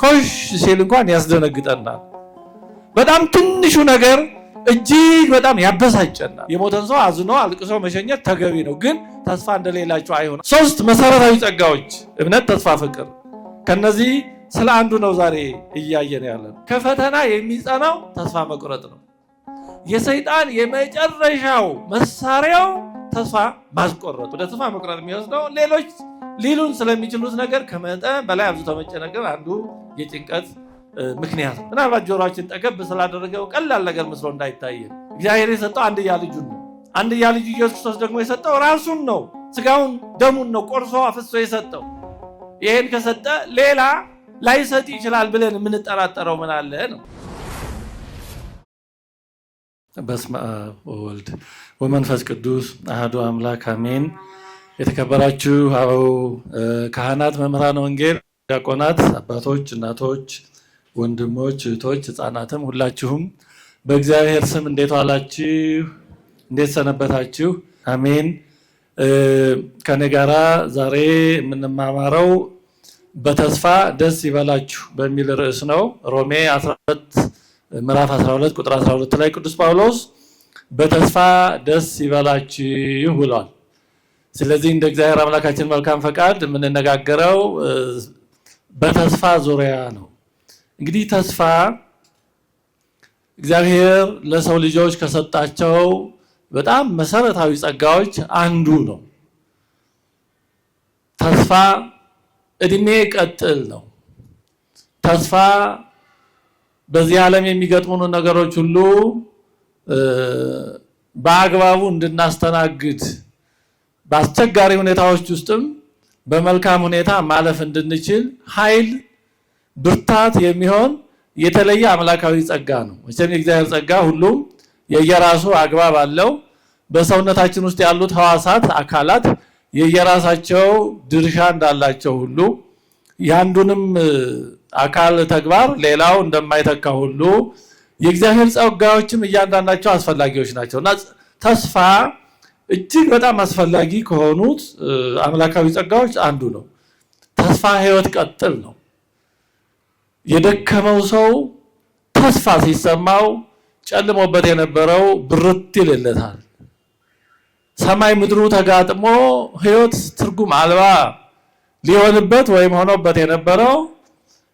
ኮሽ ሲል እንኳን ያስደነግጠናል። በጣም ትንሹ ነገር እጅግ በጣም ያበሳጨናል። የሞተን ሰው አዝኖ አልቅሶ መሸኘት ተገቢ ነው፣ ግን ተስፋ እንደሌላቸው አይሆን። 3 መሰረታዊ ጸጋዎች እምነት፣ ተስፋ፣ ፍቅር። ከነዚህ ስለ አንዱ ነው ዛሬ እያየን ያለን። ከፈተና የሚጸናው ተስፋ መቁረጥ ነው። የሰይጣን የመጨረሻው መሳሪያው ተስፋ ማስቆረጥ። ወደ ተስፋ መቁረጥ የሚወስደው ሌሎች ሊሉን ስለሚችሉት ነገር ከመጠን በላይ አብዝቶ መጨነቅን አንዱ የጭንቀት ምክንያት ነው። ምናልባት ጆሮአችን ጠገብ ስላደረገው ቀላል ነገር መስሎ እንዳይታየን እግዚአብሔር የሰጠው አንድያ ልጁን ነው። አንድያ ልጁ ኢየሱስ ክርስቶስ ደግሞ የሰጠው ራሱን ነው። ስጋውን ደሙን ነው ቆርሶ አፍሶ የሰጠው። ይሄን ከሰጠ ሌላ ላይሰጥ ይችላል ብለን የምንጠራጠረው ምን አለ ነው። በስመ አብ ወወልድ ወመንፈስ ቅዱስ አሐዱ አምላክ አሜን። የተከበራችሁ አበው ካህናት፣ መምህራን ወንጌል፣ ዲያቆናት፣ አባቶች፣ እናቶች፣ ወንድሞች፣ እህቶች፣ ህፃናትም ሁላችሁም በእግዚአብሔር ስም እንዴት ዋላችሁ? እንዴት ሰነበታችሁ? አሜን። ከኔ ጋራ ዛሬ የምንማማረው በተስፋ ደስ ይበላችሁ በሚል ርዕስ ነው። ሮሜ 12 ምዕራፍ 12 ቁጥር 12 ላይ ቅዱስ ጳውሎስ በተስፋ ደስ ይበላችሁ ብሏል። ስለዚህ እንደ እግዚአብሔር አምላካችን መልካም ፈቃድ የምንነጋገረው በተስፋ ዙሪያ ነው። እንግዲህ ተስፋ እግዚአብሔር ለሰው ልጆች ከሰጣቸው በጣም መሰረታዊ ጸጋዎች አንዱ ነው። ተስፋ እድሜ ቀጥል ነው። ተስፋ በዚህ ዓለም የሚገጥሙን ነገሮች ሁሉ በአግባቡ እንድናስተናግድ፣ በአስቸጋሪ ሁኔታዎች ውስጥም በመልካም ሁኔታ ማለፍ እንድንችል ኃይል፣ ብርታት የሚሆን የተለየ አምላካዊ ጸጋ ነው። መቼም የእግዚአብሔር ጸጋ ሁሉም የየራሱ አግባብ አለው። በሰውነታችን ውስጥ ያሉት ሕዋሳት አካላት የየራሳቸው ድርሻ እንዳላቸው ሁሉ ያንዱንም አካል ተግባር ሌላው እንደማይተካ ሁሉ የእግዚአብሔር ጸጋዎችም እያንዳንዳቸው አስፈላጊዎች ናቸውና ተስፋ እጅግ በጣም አስፈላጊ ከሆኑት አምላካዊ ጸጋዎች አንዱ ነው። ተስፋ ሕይወት ቀጥል ነው። የደከመው ሰው ተስፋ ሲሰማው ጨልሞበት የነበረው ብርት ይልለታል። ሰማይ ምድሩ ተጋጥሞ ሕይወት ትርጉም አልባ ሊሆንበት ወይም ሆኖበት የነበረው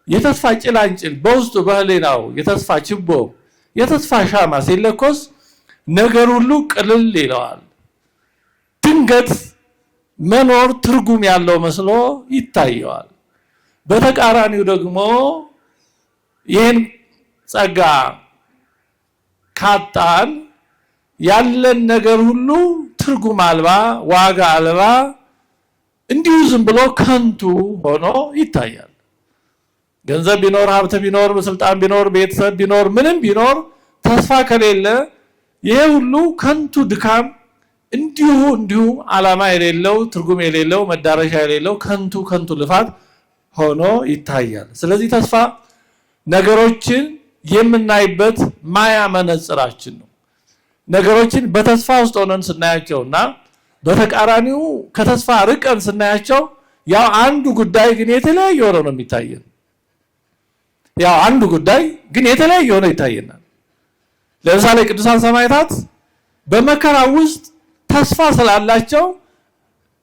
የተስፋ ጭላንጭል በውስጡ በህሊናው የተስፋ ችቦ የተስፋ ሻማ ሲለኮስ ነገር ሁሉ ቅልል ይለዋል። ድንገት መኖር ትርጉም ያለው መስሎ ይታየዋል። በተቃራኒው ደግሞ ይህን ጸጋ ካጣን ያለን ነገር ሁሉ ትርጉም አልባ፣ ዋጋ አልባ፣ እንዲሁ ዝም ብሎ ከንቱ ሆኖ ይታያል። ገንዘብ ቢኖር፣ ሀብት ቢኖር፣ ስልጣን ቢኖር፣ ቤተሰብ ቢኖር፣ ምንም ቢኖር ተስፋ ከሌለ ይሄ ሁሉ ከንቱ ድካም እንዲሁ ዓላማ የሌለው ትርጉም የሌለው መዳረሻ የሌለው ከንቱ ልፋት ሆኖ ይታያል። ስለዚህ ተስፋ ነገሮችን የምናይበት ማያ መነጽራችን ነው። ነገሮችን በተስፋ ውስጥ ሆነን ስናያቸውና በተቃራኒው ከተስፋ ርቀን ስናያቸው ያው አንዱ ጉዳይ ግን የተለያየ ሆኖ ነው የሚታየን። ያው አንዱ ጉዳይ ግን የተለያየ ሆኖ ይታየናል። ለምሳሌ ቅዱሳን ሰማዕታት በመከራ ውስጥ ተስፋ ስላላቸው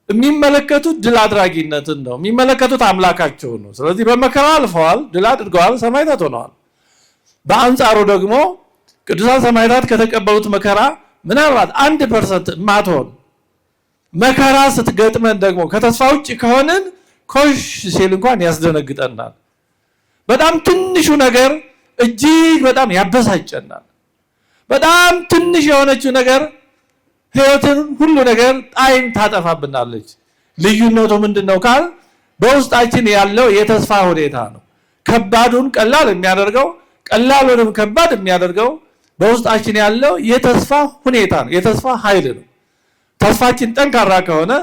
የሚመለከቱት ድል አድራጊነትን ነው፣ የሚመለከቱት አምላካቸውን ነው። ስለዚህ በመከራ አልፈዋል፣ ድል አድርገዋል፣ ሰማዕታት ሆነዋል። በአንጻሩ ደግሞ ቅዱሳን ሰማዕታት ከተቀበሉት መከራ ምናልባት 1% ማትሆን መከራ ስትገጥመን ደግሞ ከተስፋ ውጭ ከሆንን ኮሽ ሲል እንኳን ያስደነግጠናል። በጣም ትንሹ ነገር እጅግ በጣም ያበሳጨናል። በጣም ትንሽ የሆነችው ነገር ሕይወትን ሁሉ ነገር ጣይም ታጠፋብናለች። ልዩነቱ ምንድነው ካል በውስጣችን ያለው የተስፋ ሁኔታ ነው። ከባዱን ቀላል የሚያደርገው፣ ቀላሉንም ከባድ የሚያደርገው በውስጣችን ያለው የተስፋ ሁኔታ ነው፣ የተስፋ ኃይል ነው። ተስፋችን ጠንካራ ከሆነ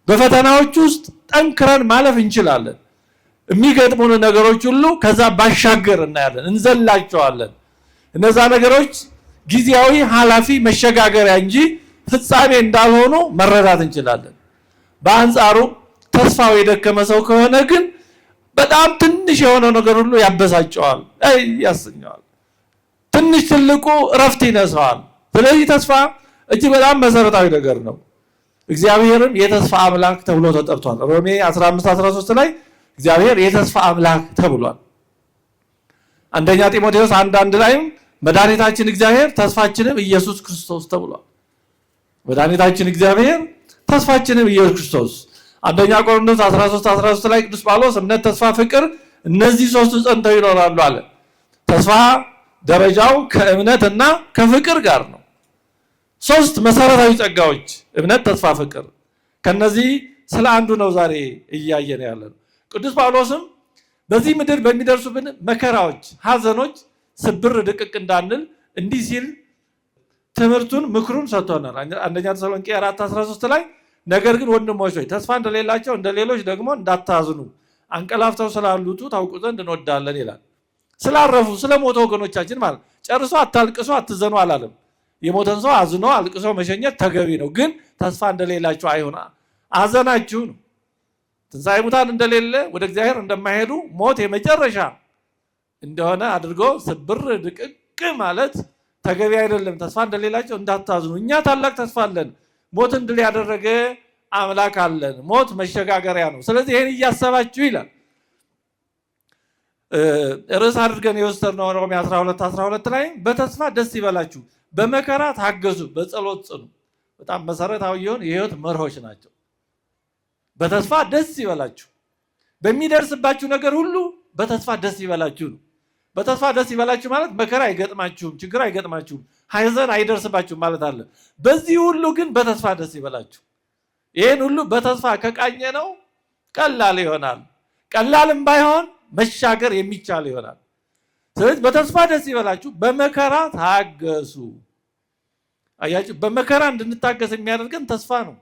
በፈተናዎች ውስጥ ጠንክረን ማለፍ እንችላለን። የሚገጥሙን ነገሮች ሁሉ ከዛ ባሻገር እናያለን፣ እንዘላቸዋለን። እነዛ ነገሮች ጊዜያዊ ኃላፊ መሸጋገሪያ እንጂ ፍጻሜ እንዳልሆኑ መረዳት እንችላለን። በአንጻሩ ተስፋው የደከመ ሰው ከሆነ ግን በጣም ትንሽ የሆነው ነገር ሁሉ ያበሳጨዋል፣ ያሰኘዋል። ትንሽ ትልቁ እረፍት ይነሳዋል። ስለዚህ ተስፋ እጅግ በጣም መሰረታዊ ነገር ነው። እግዚአብሔርም የተስፋ አምላክ ተብሎ ተጠርቷል። ሮሜ 15:13 ላይ እግዚአብሔር የተስፋ አምላክ ተብሏል። አንደኛ ጢሞቴዎስ 1:1 ላይም መድኃኒታችን እግዚአብሔር ተስፋችንም ኢየሱስ ክርስቶስ ተብሏል። መድኃኒታችን እግዚአብሔር ተስፋችንም ኢየሱስ ክርስቶስ። አንደኛ ቆሮንቶስ 13:13 ላይ ቅዱስ ጳውሎስ እምነት፣ ተስፋ፣ ፍቅር እነዚህ ሶስቱ ጸንተው ይኖራሉ አለ። ተስፋ ደረጃው ከእምነትና ከፍቅር ጋር ነው። ሶስት መሰረታዊ ጸጋዎች እምነት፣ ተስፋ፣ ፍቅር። ከነዚህ ስለ አንዱ ነው ዛሬ እያየን ያለነው። ቅዱስ ጳውሎስም በዚህ ምድር በሚደርሱብን መከራዎች፣ ሐዘኖች ስብር ድቅቅ እንዳንል እንዲህ ሲል ትምህርቱን ምክሩን ሰጥቶናል። አንደኛ ተሰሎንቄ 4:13 ላይ ነገር ግን ወንድሞች ሆይ ተስፋ እንደሌላቸው እንደሌሎች ደግሞ እንዳታዝኑ አንቀላፍተው ስላሉቱ ታውቁ ዘንድ እንወዳለን ይላል። ስላረፉ ስለሞቱ ወገኖቻችን ማለት ጨርሶ አታልቅሱ አትዘኑ አላለም። የሞተን ሰው አዝኖ አልቅሶ መሸኘት ተገቢ ነው፣ ግን ተስፋ እንደሌላቸው አይሆን። አዘናችሁ ነው። ትንሣኤ ሙታን እንደሌለ ወደ እግዚአብሔር እንደማይሄዱ ሞት የመጨረሻ እንደሆነ አድርጎ ስብር ድቅቅ ማለት ተገቢ አይደለም። ተስፋ እንደሌላቸው እንዳታዝኑ። እኛ ታላቅ ተስፋ አለን። ሞትን ድል ያደረገ አምላክ አለን። ሞት መሸጋገሪያ ነው። ስለዚህ ይሄን እያሰባችሁ ይላል። ርዕስ አድርገን የወሰድነው ሮሜ 12:12 ላይ በተስፋ ደስ ይበላችሁ፣ በመከራ ታገሱ፣ በጸሎት ጽኑ። በጣም መሰረታዊ የህይወት መርሆች ናቸው። በተስፋ ደስ ይበላችሁ፣ በሚደርስባችሁ ነገር ሁሉ በተስፋ ደስ ይበላችሁ ነው። በተስፋ ደስ ይበላችሁ ማለት መከራ አይገጥማችሁም፣ ችግር አይገጥማችሁም፣ ሐዘን አይደርስባችሁም ማለት አለ። በዚህ ሁሉ ግን በተስፋ ደስ ይበላችሁ። ይህን ሁሉ በተስፋ ከቃኘ ነው ቀላል ይሆናል። ቀላልም ባይሆን መሻገር የሚቻል ይሆናል። ስለዚህ በተስፋ ደስ ይበላችሁ፣ በመከራ ታገሱ። አያችሁ፣ በመከራ እንድንታገስ የሚያደርገን ተስፋ ነው።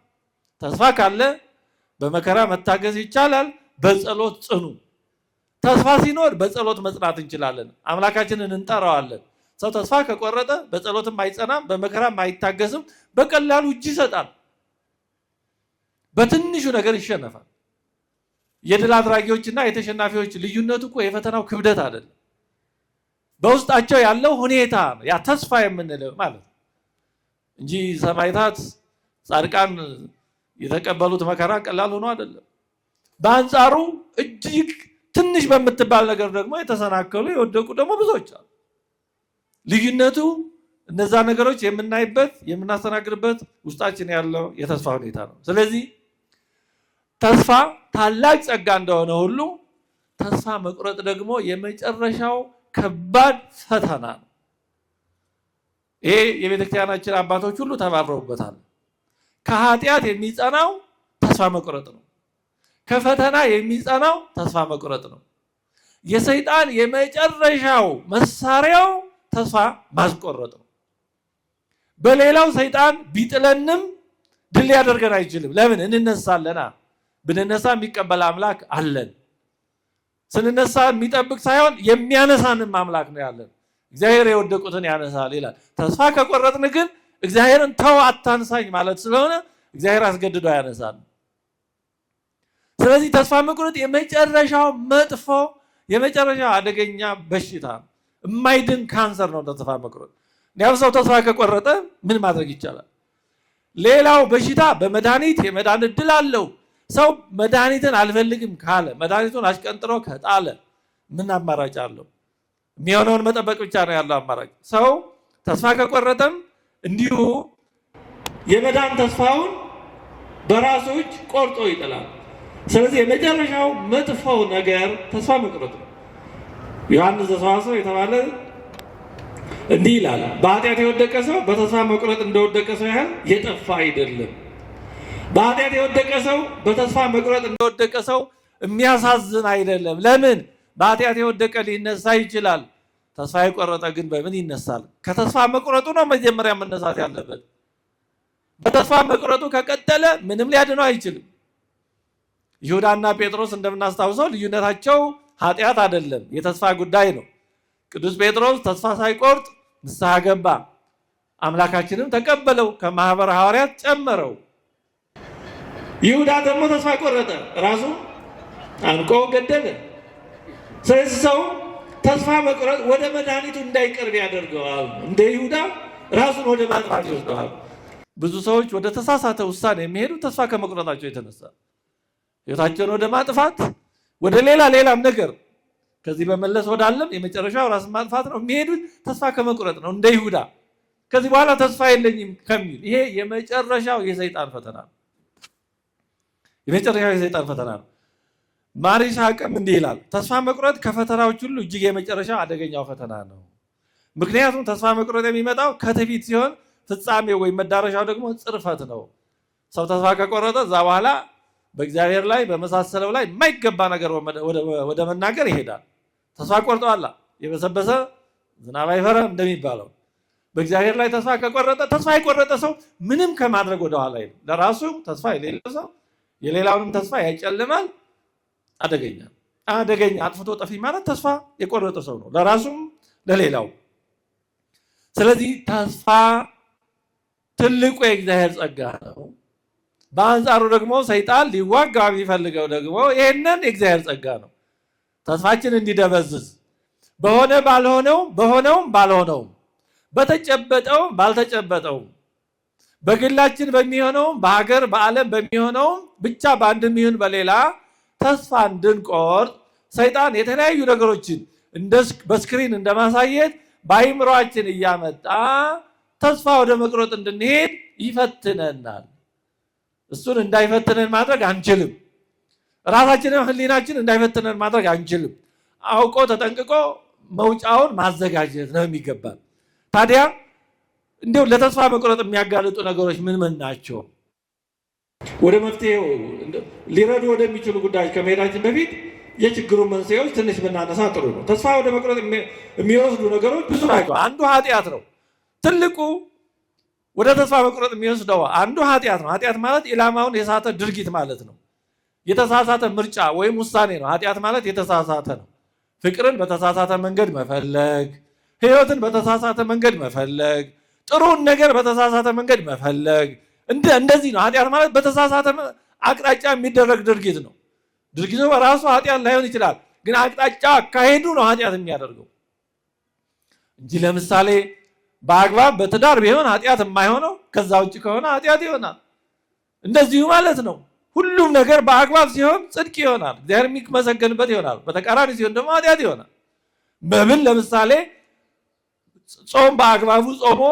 ተስፋ ካለ በመከራ መታገስ ይቻላል። በጸሎት ጽኑ። ተስፋ ሲኖር በጸሎት መጽናት እንችላለን። አምላካችንን እንጠራዋለን። ሰው ተስፋ ከቆረጠ በጸሎትም አይጸናም፣ በመከራም አይታገስም፣ በቀላሉ እጅ ይሰጣል፣ በትንሹ ነገር ይሸነፋል። የድል አድራጊዎችና የተሸናፊዎች ልዩነቱ እኮ የፈተናው ክብደት አይደለም፣ በውስጣቸው ያለው ሁኔታ ነው። ያ ተስፋ የምንለው ማለት እንጂ ሰማዕታት ጻድቃን የተቀበሉት መከራ ቀላል ሆኖ አይደለም። በአንጻሩ እጅግ ትንሽ በምትባል ነገር ደግሞ የተሰናከሉ የወደቁ ደግሞ ብዙዎች አሉ። ልዩነቱ እነዛ ነገሮች የምናይበት የምናስተናግድበት ውስጣችን ያለው የተስፋ ሁኔታ ነው። ስለዚህ ተስፋ ታላቅ ጸጋ እንደሆነ ሁሉ ተስፋ መቁረጥ ደግሞ የመጨረሻው ከባድ ፈተና ነው። ይሄ የቤተክርስቲያናችን አባቶች ሁሉ ተባብረውበታል። ከኃጢአት የሚጸናው ተስፋ መቁረጥ ነው። ከፈተና የሚጸናው ተስፋ መቁረጥ ነው። የሰይጣን የመጨረሻው መሳሪያው ተስፋ ማስቆረጥ ነው። በሌላው ሰይጣን ቢጥለንም ድል ሊያደርገን አይችልም። ለምን? እንነሳለና። ብንነሳ የሚቀበል አምላክ አለን። ስንነሳ የሚጠብቅ ሳይሆን የሚያነሳንም አምላክ ነው ያለን። እግዚአብሔር የወደቁትን ያነሳል ይላል። ተስፋ ከቆረጥን ግን እግዚአብሔርን ተው አታንሳኝ ማለት ስለሆነ እግዚአብሔር አስገድዶ ያነሳል። ስለዚህ ተስፋ መቁረጥ የመጨረሻው መጥፎ የመጨረሻው አደገኛ በሽታ ነው። የማይድን ካንሰር ነው ተስፋ መቁረጥ። ያው ሰው ተስፋ ከቆረጠ ምን ማድረግ ይቻላል? ሌላው በሽታ በመድኃኒት የመዳን ዕድል አለው። ሰው መድኃኒትን አልፈልግም ካለ መድኃኒቱን አሽቀንጥሮ ከጣለ ምን አማራጭ አለው? የሚሆነውን መጠበቅ ብቻ ነው ያለው አማራጭ። ሰው ተስፋ ከቆረጠም እንዲሁ የመዳን ተስፋውን በራሱ እጅ ቆርጦ ይጥላል። ስለዚህ የመጨረሻው መጥፎው ነገር ተስፋ መቁረጥ ነው። ዮሐንስ ዘሰዋስው የተባለ እንዲህ ይላል፣ በኃጢአት የወደቀ ሰው በተስፋ መቁረጥ እንደወደቀ ሰው ያህል የጠፋ አይደለም። በኃጢአት የወደቀ ሰው በተስፋ መቁረጥ እንደወደቀ ሰው የሚያሳዝን አይደለም። ለምን? በኃጢአት የወደቀ ሊነሳ ይችላል። ተስፋ የቆረጠ ግን በምን ይነሳል? ከተስፋ መቁረጡ ነው መጀመሪያ መነሳት ያለበት። በተስፋ መቁረጡ ከቀጠለ ምንም ሊያድነው አይችልም። ይሁዳና ጴጥሮስ እንደምናስታውሰው ልዩነታቸው ኃጢአት አይደለም፣ የተስፋ ጉዳይ ነው። ቅዱስ ጴጥሮስ ተስፋ ሳይቆርጥ ንስሐ ገባ፣ አምላካችንም ተቀበለው፣ ከማህበረ ሐዋርያት ጨመረው። ይሁዳ ደግሞ ተስፋ ቆረጠ፣ ራሱ አንቆ ገደለ። ስለዚህ ሰው ተስፋ መቁረጥ ወደ መድኃኒቱ እንዳይቀርብ ያደርገዋል። እንደ ይሁዳ ራሱን ወደ ማጥፋት ይወስደዋል። ብዙ ሰዎች ወደ ተሳሳተ ውሳኔ የሚሄዱ ተስፋ ከመቁረጣቸው የተነሳ ሕይወታቸውን ወደ ማጥፋት፣ ወደ ሌላም ነገር ከዚህ በመለስ ወዳለም የመጨረሻው ራስን ማጥፋት ነው የሚሄዱት። ተስፋ ከመቁረጥ ነው እንደ ይሁዳ ከዚህ በኋላ ተስፋ የለኝም ከሚል። ይሄ የመጨረሻው የሰይጣን ፈተና ነው። የመጨረሻው የሰይጣን ፈተና ነው። ማር ይስሐቅም እንዲህ ይላል፣ ተስፋ መቁረጥ ከፈተናዎች ሁሉ እጅግ የመጨረሻው አደገኛው ፈተና ነው። ምክንያቱም ተስፋ መቁረጥ የሚመጣው ከትዕቢት ሲሆን ፍጻሜው ወይም መዳረሻው ደግሞ ጽርፈት ነው። ሰው ተስፋ ከቆረጠ እዛ በኋላ በእግዚአብሔር ላይ በመሳሰለው ላይ የማይገባ ነገር ወደ መናገር ይሄዳል። ተስፋ ቆርጠዋላ የበሰበሰ ዝናብ አይፈራም እንደሚባለው በእግዚአብሔር ላይ ተስፋ ከቆረጠ፣ ተስፋ የቆረጠ ሰው ምንም ከማድረግ ወደኋላ አይልም። ለራሱ ተስፋ የሌለው ሰው የሌላውንም ተስፋ ያጨልማል። አደገኛ አጥፍቶ ጠፊ ማለት ተስፋ የቆረጠ ሰው ነው፣ ለራሱም ለሌላው። ስለዚህ ተስፋ ትልቁ የእግዚአብሔር ጸጋ ነው። በአንጻሩ ደግሞ ሰይጣን ሊዋጋ የሚፈልገው ደግሞ ይህንን የእግዚአብሔር ጸጋ ነው። ተስፋችን እንዲደበዝዝ በሆነ ባልሆነውም፣ በሆነውም ባልሆነውም፣ በተጨበጠውም ባልተጨበጠውም፣ በግላችን በሚሆነውም፣ በሀገር በዓለም በሚሆነውም፣ ብቻ በአንድም ይሁን በሌላ ተስፋ እንድንቆርጥ ሰይጣን የተለያዩ ነገሮችን በስክሪን እንደማሳየት በአይምሯችን እያመጣ ተስፋ ወደ መቁረጥ እንድንሄድ ይፈትነናል። እሱን እንዳይፈትነን ማድረግ አንችልም። ራሳችንን ሕሊናችን እንዳይፈትነን ማድረግ አንችልም። አውቆ ተጠንቅቆ መውጫውን ማዘጋጀት ነው የሚገባል። ታዲያ እንዲሁ ለተስፋ መቁረጥ የሚያጋልጡ ነገሮች ምን ናቸው? ወደ መፍትሄው ሊረዱ ወደሚችሉ ጉዳዮች ከመሄዳችን በፊት የችግሩን መንስኤዎች ትንሽ ብናነሳ ጥሩ ነው። ተስፋ ወደ መቁረጥ የሚወስዱ ነገሮች ብዙ ናቸው። አንዱ ኃጢአት ነው። ትልቁ ወደ ተስፋ መቁረጥ የሚወስደው አንዱ ኃጢአት ነው። ኃጢአት ማለት ኢላማውን የሳተ ድርጊት ማለት ነው። የተሳሳተ ምርጫ ወይም ውሳኔ ነው። ኃጢአት ማለት የተሳሳተ ነው። ፍቅርን በተሳሳተ መንገድ መፈለግ፣ ሕይወትን በተሳሳተ መንገድ መፈለግ፣ ጥሩን ነገር በተሳሳተ መንገድ መፈለግ፣ እንደዚህ ነው። ኃጢአት ማለት በተሳሳተ አቅጣጫ የሚደረግ ድርጊት ነው። ድርጊቱ በራሱ ኃጢአት ላይሆን ይችላል፣ ግን አቅጣጫ አካሄዱ ነው ኃጢአት የሚያደርገው እንጂ ለምሳሌ በአግባብ በትዳር ቢሆን ኃጢአት የማይሆነው ከዛ ውጭ ከሆነ ኃጢአት ይሆናል። እንደዚሁ ማለት ነው። ሁሉም ነገር በአግባብ ሲሆን ጽድቅ ይሆናል፣ እግዚአብሔር የሚመሰገንበት ይሆናል። በተቃራኒ ሲሆን ደግሞ ኃጢአት ይሆናል። መብል ለምሳሌ ጾም በአግባቡ ጾሞ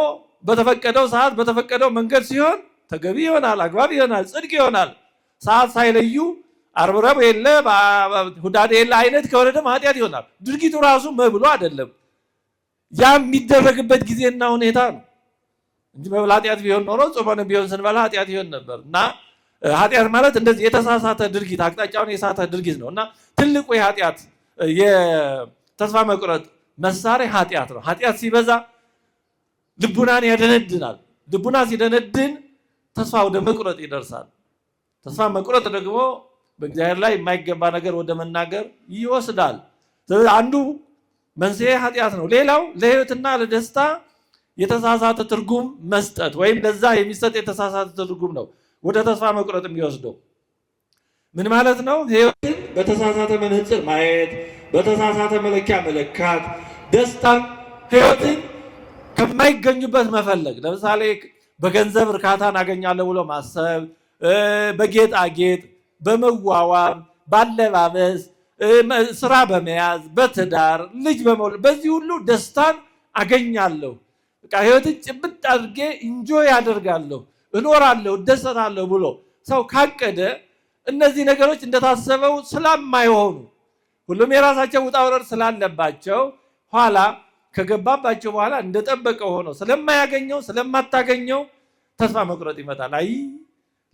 በተፈቀደው ሰዓት በተፈቀደው መንገድ ሲሆን ተገቢ ይሆናል፣ አግባብ ይሆናል፣ ጽድቅ ይሆናል። ሰዓት ሳይለዩ ዓርብ ረቡዕ የለ ሁዳዴ የለ አይነት ከሆነ ደግሞ ኃጢአት ይሆናል። ድርጊቱ ራሱ መብሉ አይደለም፣ ያ የሚደረግበት ጊዜና ሁኔታ ነው እንጂ መብል ኃጢአት ቢሆን ኖሮ ጾመን ቢሆን ስንበላ ኃጢአት ይሆን ነበር። እና ኃጢአት ማለት እንደዚህ የተሳሳተ ድርጊት፣ አቅጣጫውን የሳተ ድርጊት ነው። እና ትልቁ የኃጢአት የተስፋ መቁረጥ መሳሪያ ኃጢአት ነው። ኃጢአት ሲበዛ ልቡናን ያደነድናል። ልቡና ሲደነድን ተስፋ ወደ መቁረጥ ይደርሳል። ተስፋ መቁረጥ ደግሞ በእግዚአብሔር ላይ የማይገባ ነገር ወደ መናገር ይወስዳል። ስለዚህ አንዱ መንስኤ ኃጢአት ነው። ሌላው ለሕይወትና ለደስታ የተሳሳተ ትርጉም መስጠት ወይም ለዛ የሚሰጥ የተሳሳተ ትርጉም ነው ወደ ተስፋ መቁረጥ የሚወስደው። ምን ማለት ነው? ሕይወትን በተሳሳተ መነጽር ማየት፣ በተሳሳተ መለኪያ መለካት፣ ደስታን ሕይወትን ከማይገኙበት መፈለግ። ለምሳሌ በገንዘብ እርካታን አገኛለሁ ብሎ ማሰብ፣ በጌጣጌጥ፣ በመዋዋብ፣ ባለባበስ፣ ስራ በመያዝ፣ በትዳር ልጅ በመውለድ በዚህ ሁሉ ደስታን አገኛለሁ፣ በቃ ሕይወትን ጭብጥ አድርጌ ኢንጆይ አደርጋለሁ፣ እኖራለሁ፣ እደሰታለሁ ብሎ ሰው ካቀደ እነዚህ ነገሮች እንደታሰበው ስለማይሆኑ ሁሉም የራሳቸው ውጣ ውረድ ስላለባቸው ኋላ ከገባባቸው በኋላ እንደጠበቀው ሆኖ ስለማያገኘው ስለማታገኘው ተስፋ መቁረጥ ይመጣል። አይ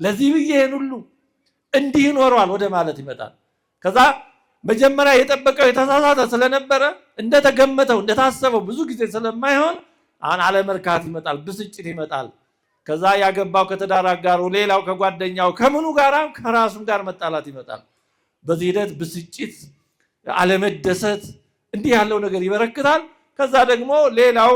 ለዚህ ብዬ ይሄን ሁሉ እንዲህ ኖሯል ወደ ማለት ይመጣል። ከዛ መጀመሪያ የጠበቀው የተሳሳተ ስለነበረ እንደተገመተው እንደታሰበው ብዙ ጊዜ ስለማይሆን አሁን አለመርካት ይመጣል፣ ብስጭት ይመጣል። ከዛ ያገባው ከትዳር አጋሩ፣ ሌላው ከጓደኛው፣ ከምኑ ጋር ከራሱም ጋር መጣላት ይመጣል። በዚህ ሂደት ብስጭት፣ አለመደሰት እንዲህ ያለው ነገር ይበረክታል። ከዛ ደግሞ ሌላው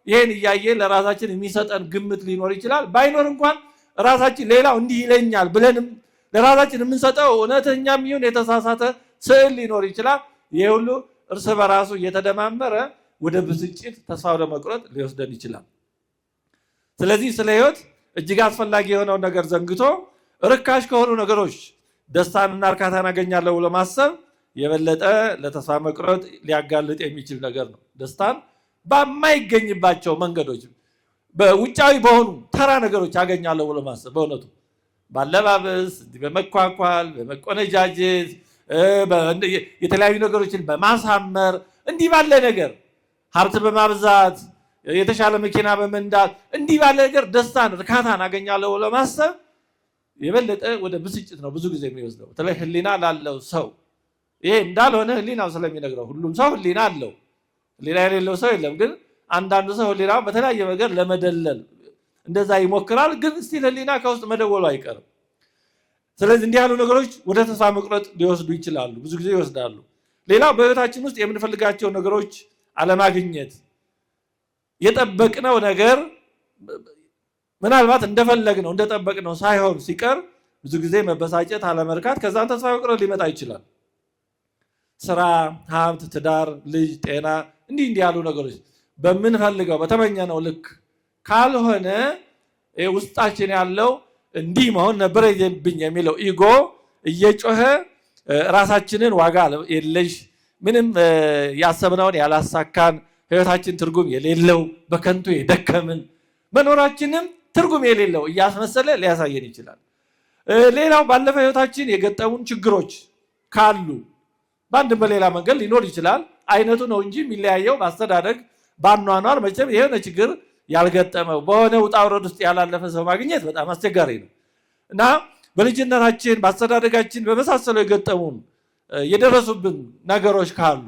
ይሄን እያየ ለራሳችን የሚሰጠን ግምት ሊኖር ይችላል። ባይኖር እንኳን ራሳችን ሌላው እንዲህ ይለኛል ብለንም ለራሳችን የምንሰጠው እውነተኛ የሚሆን የተሳሳተ ስዕል ሊኖር ይችላል። ይሄ ሁሉ እርስ በራሱ እየተደማመረ ወደ ብስጭት፣ ተስፋ ወደ መቁረጥ ሊወስደን ይችላል። ስለዚህ ስለ ህይወት እጅግ አስፈላጊ የሆነውን ነገር ዘንግቶ ርካሽ ከሆኑ ነገሮች ደስታንና እርካታን አገኛለሁ ብሎ ማሰብ የበለጠ ለተስፋ መቁረጥ ሊያጋልጥ የሚችል ነገር ነው። ደስታን በማይገኝባቸው መንገዶች በውጫዊ በሆኑ ተራ ነገሮች አገኛለሁ ብሎ ማሰብ በእውነቱ ባለባበስ፣ በመኳኳል፣ በመቆነጃጀት፣ የተለያዩ ነገሮችን በማሳመር እንዲህ ባለ ነገር ሀብት በማብዛት የተሻለ መኪና በመንዳት እንዲህ ባለ ነገር ደስታን እርካታን አገኛለሁ ብሎ ማሰብ የበለጠ ወደ ብስጭት ነው ብዙ ጊዜ የሚወስደው። በተለይ ህሊና ላለው ሰው ይሄ እንዳልሆነ ህሊናው ስለሚነግረው ሁሉም ሰው ህሊና አለው፣ ህሊና የሌለው ሰው የለም። ግን አንዳንዱ ሰው ህሊናው በተለያየ ነገር ለመደለል እንደዛ ይሞክራል። ግን እስቲል ህሊና ከውስጥ መደወሉ አይቀርም። ስለዚህ እንዲህ ያሉ ነገሮች ወደ ተስፋ መቁረጥ ሊወስዱ ይችላሉ፣ ብዙ ጊዜ ይወስዳሉ። ሌላው በህይወታችን ውስጥ የምንፈልጋቸው ነገሮች አለማግኘት፣ የጠበቅነው ነገር ምናልባት እንደፈለግነው እንደጠበቅነው ሳይሆን ሲቀር ብዙ ጊዜ መበሳጨት፣ አለመርካት፣ ከዛም ተስፋ መቁረጥ ሊመጣ ይችላል። ስራ፣ ሀብት፣ ትዳር፣ ልጅ፣ ጤና እንዲህ ያሉ ነገሮች በምንፈልገው በተመኘነው ልክ ካልሆነ ውስጣችን ያለው እንዲህ መሆን ነበር የብኝ የሚለው ኢጎ እየጮኸ ራሳችንን ዋጋ የለሽ ምንም ያሰብነውን ያላሳካን ህይወታችን ትርጉም የሌለው በከንቱ የደከምን መኖራችንም ትርጉም የሌለው እያስመሰለ ሊያሳየን ይችላል። ሌላው ባለፈ ህይወታችን የገጠሙን ችግሮች ካሉ በአንድም በሌላ መንገድ ሊኖር ይችላል። አይነቱ ነው እንጂ የሚለያየው በአስተዳደግ ባኗኗር መቼም የሆነ ችግር ያልገጠመው በሆነ ውጣ ውረድ ውስጥ ያላለፈ ሰው ማግኘት በጣም አስቸጋሪ ነው እና በልጅነታችን በአስተዳደጋችን በመሳሰለው የገጠሙን የደረሱብን ነገሮች ካሉ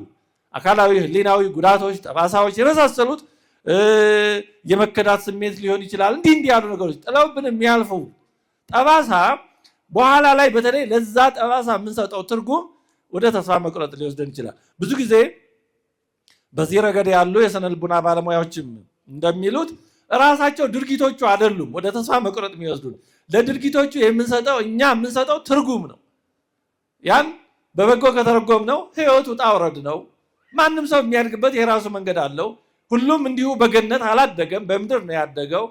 አካላዊ፣ ህሊናዊ ጉዳቶች፣ ጠባሳዎች የመሳሰሉት የመከዳት ስሜት ሊሆን ይችላል። እንዲህ ያሉ ነገሮች ጥለውብን የሚያልፉ ጠባሳ በኋላ ላይ በተለይ ለዛ ጠባሳ የምንሰጠው ትርጉም ወደ ተስፋ መቁረጥ ሊወስደን ይችላል። ብዙ ጊዜ በዚህ ረገድ ያሉ የስነ ልቦና ባለሙያዎችም እንደሚሉት ራሳቸው ድርጊቶቹ አይደሉም ወደ ተስፋ መቁረጥ የሚወስዱን፣ ለድርጊቶቹ የምንሰጠው ትርጉም ነው። ያን በበጎ ከተረጎም ነው ህይወት ውጣ ውረድ ነው። ማንም ሰው የሚያድግበት የራሱ መንገድ አለው። ሁሉም እንዲሁ በገነት አላደገም፣ በምድር ነው ያደገው።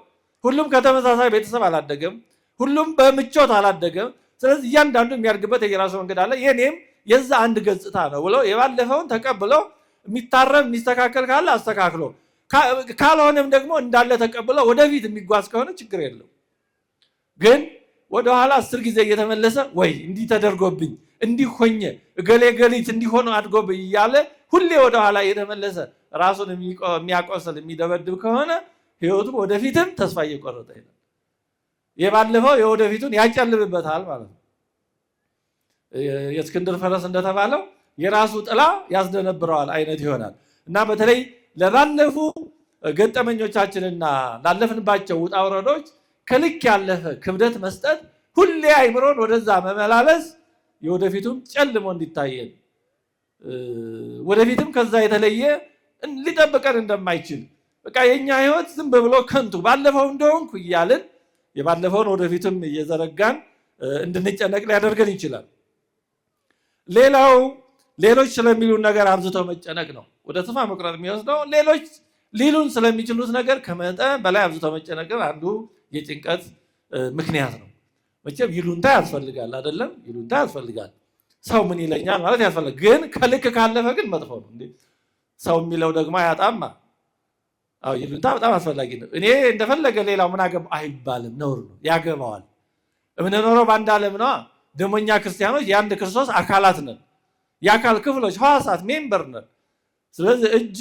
ሁሉም ከተመሳሳይ ቤተሰብ አላደገም፣ ሁሉም በምቾት አላደገም። ስለዚህ እያንዳንዱ የሚያድግበት የራሱ መንገድ አለ። የኔም የዛ አንድ ገጽታ ነው ብለው የባለፈውን ተቀብለው የሚታረም የሚስተካከል ካለ አስተካክሎ ካልሆነም ደግሞ እንዳለ ተቀብለው ወደፊት የሚጓዝ ከሆነ ችግር የለው። ግን ወደኋላ 10 ጊዜ እየተመለሰ ወይ እንዲህ ተደርጎብኝ እንዲህ ሆኜ እገሌ ገሊት እንዲሆነ አድጎብኝ እያለ ሁሌ ወደኋላ እየተመለሰ ራሱን የሚያቆስል የሚደበድብ ከሆነ ህይወቱ ወደፊትም ተስፋ እየቆረጠ ይላል። የባለፈው የወደፊቱን ያጨልምበታል ማለት ነው። የእስክንድር ፈረስ እንደተባለው የራሱ ጥላ ያስደነብረዋል አይነት ይሆናል እና በተለይ ለባለፉ ገጠመኞቻችንና ላለፍንባቸው ውጣ ውረዶች ከልክ ያለፈ ክብደት መስጠት፣ ሁሌ አይምሮን ወደዛ መመላለስ የወደፊቱም ጨልሞ እንዲታየን ወደፊትም ከዛ የተለየ ሊጠብቀን እንደማይችል በቃ የኛ ህይወት ዝም ብሎ ከንቱ ባለፈው እንደሆንኩ እያልን የባለፈውን ወደፊትም እየዘረጋን እንድንጨነቅ ሊያደርገን ይችላል። ሌሎች ስለሚሉን ነገር አብዝቶ መጨነቅ ነው ወደ ተስፋ መቁረጥ የሚወስደው። ሌሎች ሊሉን ስለሚችሉት ነገር ከመጠን በላይ አብዝቶ መጨነቅ አንዱ የጭንቀት ምክንያት ነው። መቼም ይሉንታ ያስፈልጋል አይደለም? ይሉንታ ያስፈልጋል። ሰው ምን ይለኛል ማለት ያስፈልጋል። ግን ከልክ ካለፈ ግን መጥፎ ነው። እንዴ ሰው የሚለው ደግሞ አያጣማ። ይሉንታ በጣም አስፈላጊ ነው። እኔ እንደፈለገ ሌላው ምን አገባው አይባልም፣ ነውር ነው። ያገባዋል። የምንኖረው በአንድ ዓለም ነው። ደግሞ እኛ ክርስቲያኖች የአንድ ክርስቶስ አካላት ነን። የአካል ክፍሎች ሕዋሳት ሜምበር ነን። ስለዚህ እጅ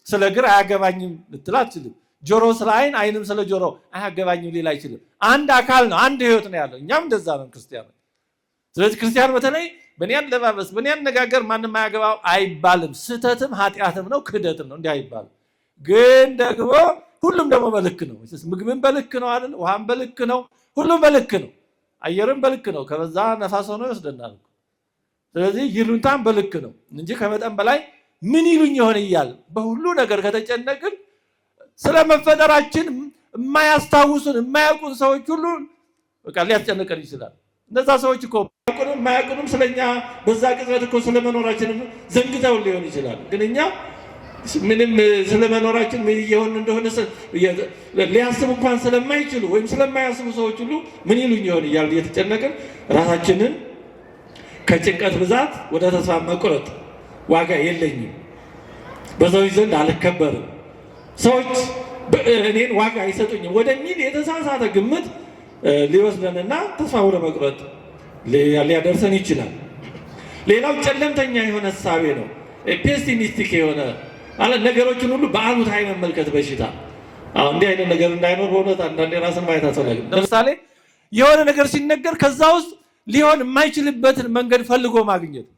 ስለ እግር አያገባኝም ልትል አትችልም። ጆሮ ስለ አይን፣ አይንም ስለ ጆሮ አያገባኝም ሊል አይችልም። አንድ አካል ነው፣ አንድ ህይወት ነው ያለው። እኛም እንደዛ ነን ክርስቲያኖች። ስለዚህ ክርስቲያን በተለይ በእኔ አለባበስ በእኔ አነጋገር ማንም አያገባው አይባልም። ስህተትም ኃጢአትም ነው፣ ክህደትም ነው። እንዲህ አይባልም። ግን ደግሞ ሁሉም ደግሞ በልክ ነው። ምግብም በልክ ነው አይደል? ውሃም በልክ ነው። ሁሉም በልክ ነው። አየርም በልክ ነው። ከበዛ ነፋስ ሆኖ ይወስደናል። ስለዚህ ይሉንታም በልክ ነው እንጂ ከመጠን በላይ ምን ይሉኝ ይሆን እያል በሁሉ ነገር ከተጨነቅን ስለመፈጠራችን የማያስታውሱን የማያውቁን ሰዎች ሁሉ በቃ ሊያስጨንቀን ይችላል። እነዛ ሰዎች እኮ ማያውቁንም ስለኛ በዛ ቅጽበት እኮ ስለመኖራችንም ዘንግተው ሊሆን ይችላል። ግን እኛ ምንም ስለመኖራችን ምን እየሆን እንደሆነ ሊያስቡ እንኳን ስለማይችሉ ወይም ስለማያስቡ ሰዎች ሁሉ ምን ይሉኝ ይሆን እያልን እየተጨነቅን ራሳችንን ከጭንቀት ብዛት ወደ ተስፋ መቁረጥ ዋጋ የለኝም፣ በሰዎች ዘንድ አልከበርም፣ ሰዎች እኔን ዋጋ አይሰጡኝም ወደሚል የተሳሳተ ግምት ሊወስደንና ተስፋ ወደ መቁረጥ ሊያደርሰን ይችላል። ሌላው ጨለምተኛ የሆነ እሳቤ ነው። ፔሲሚስቲክ የሆነ ማለት ነገሮችን ሁሉ በአሉታዊ መመልከት በሽታ። እንዲህ አይነት ነገር እንዳይኖር በእውነት አንዳንዴ ራስን ማየት አስፈላጊ። ለምሳሌ የሆነ ነገር ሲነገር ከዛ ውስጥ ሊሆን የማይችልበትን መንገድ ፈልጎ ማግኘት።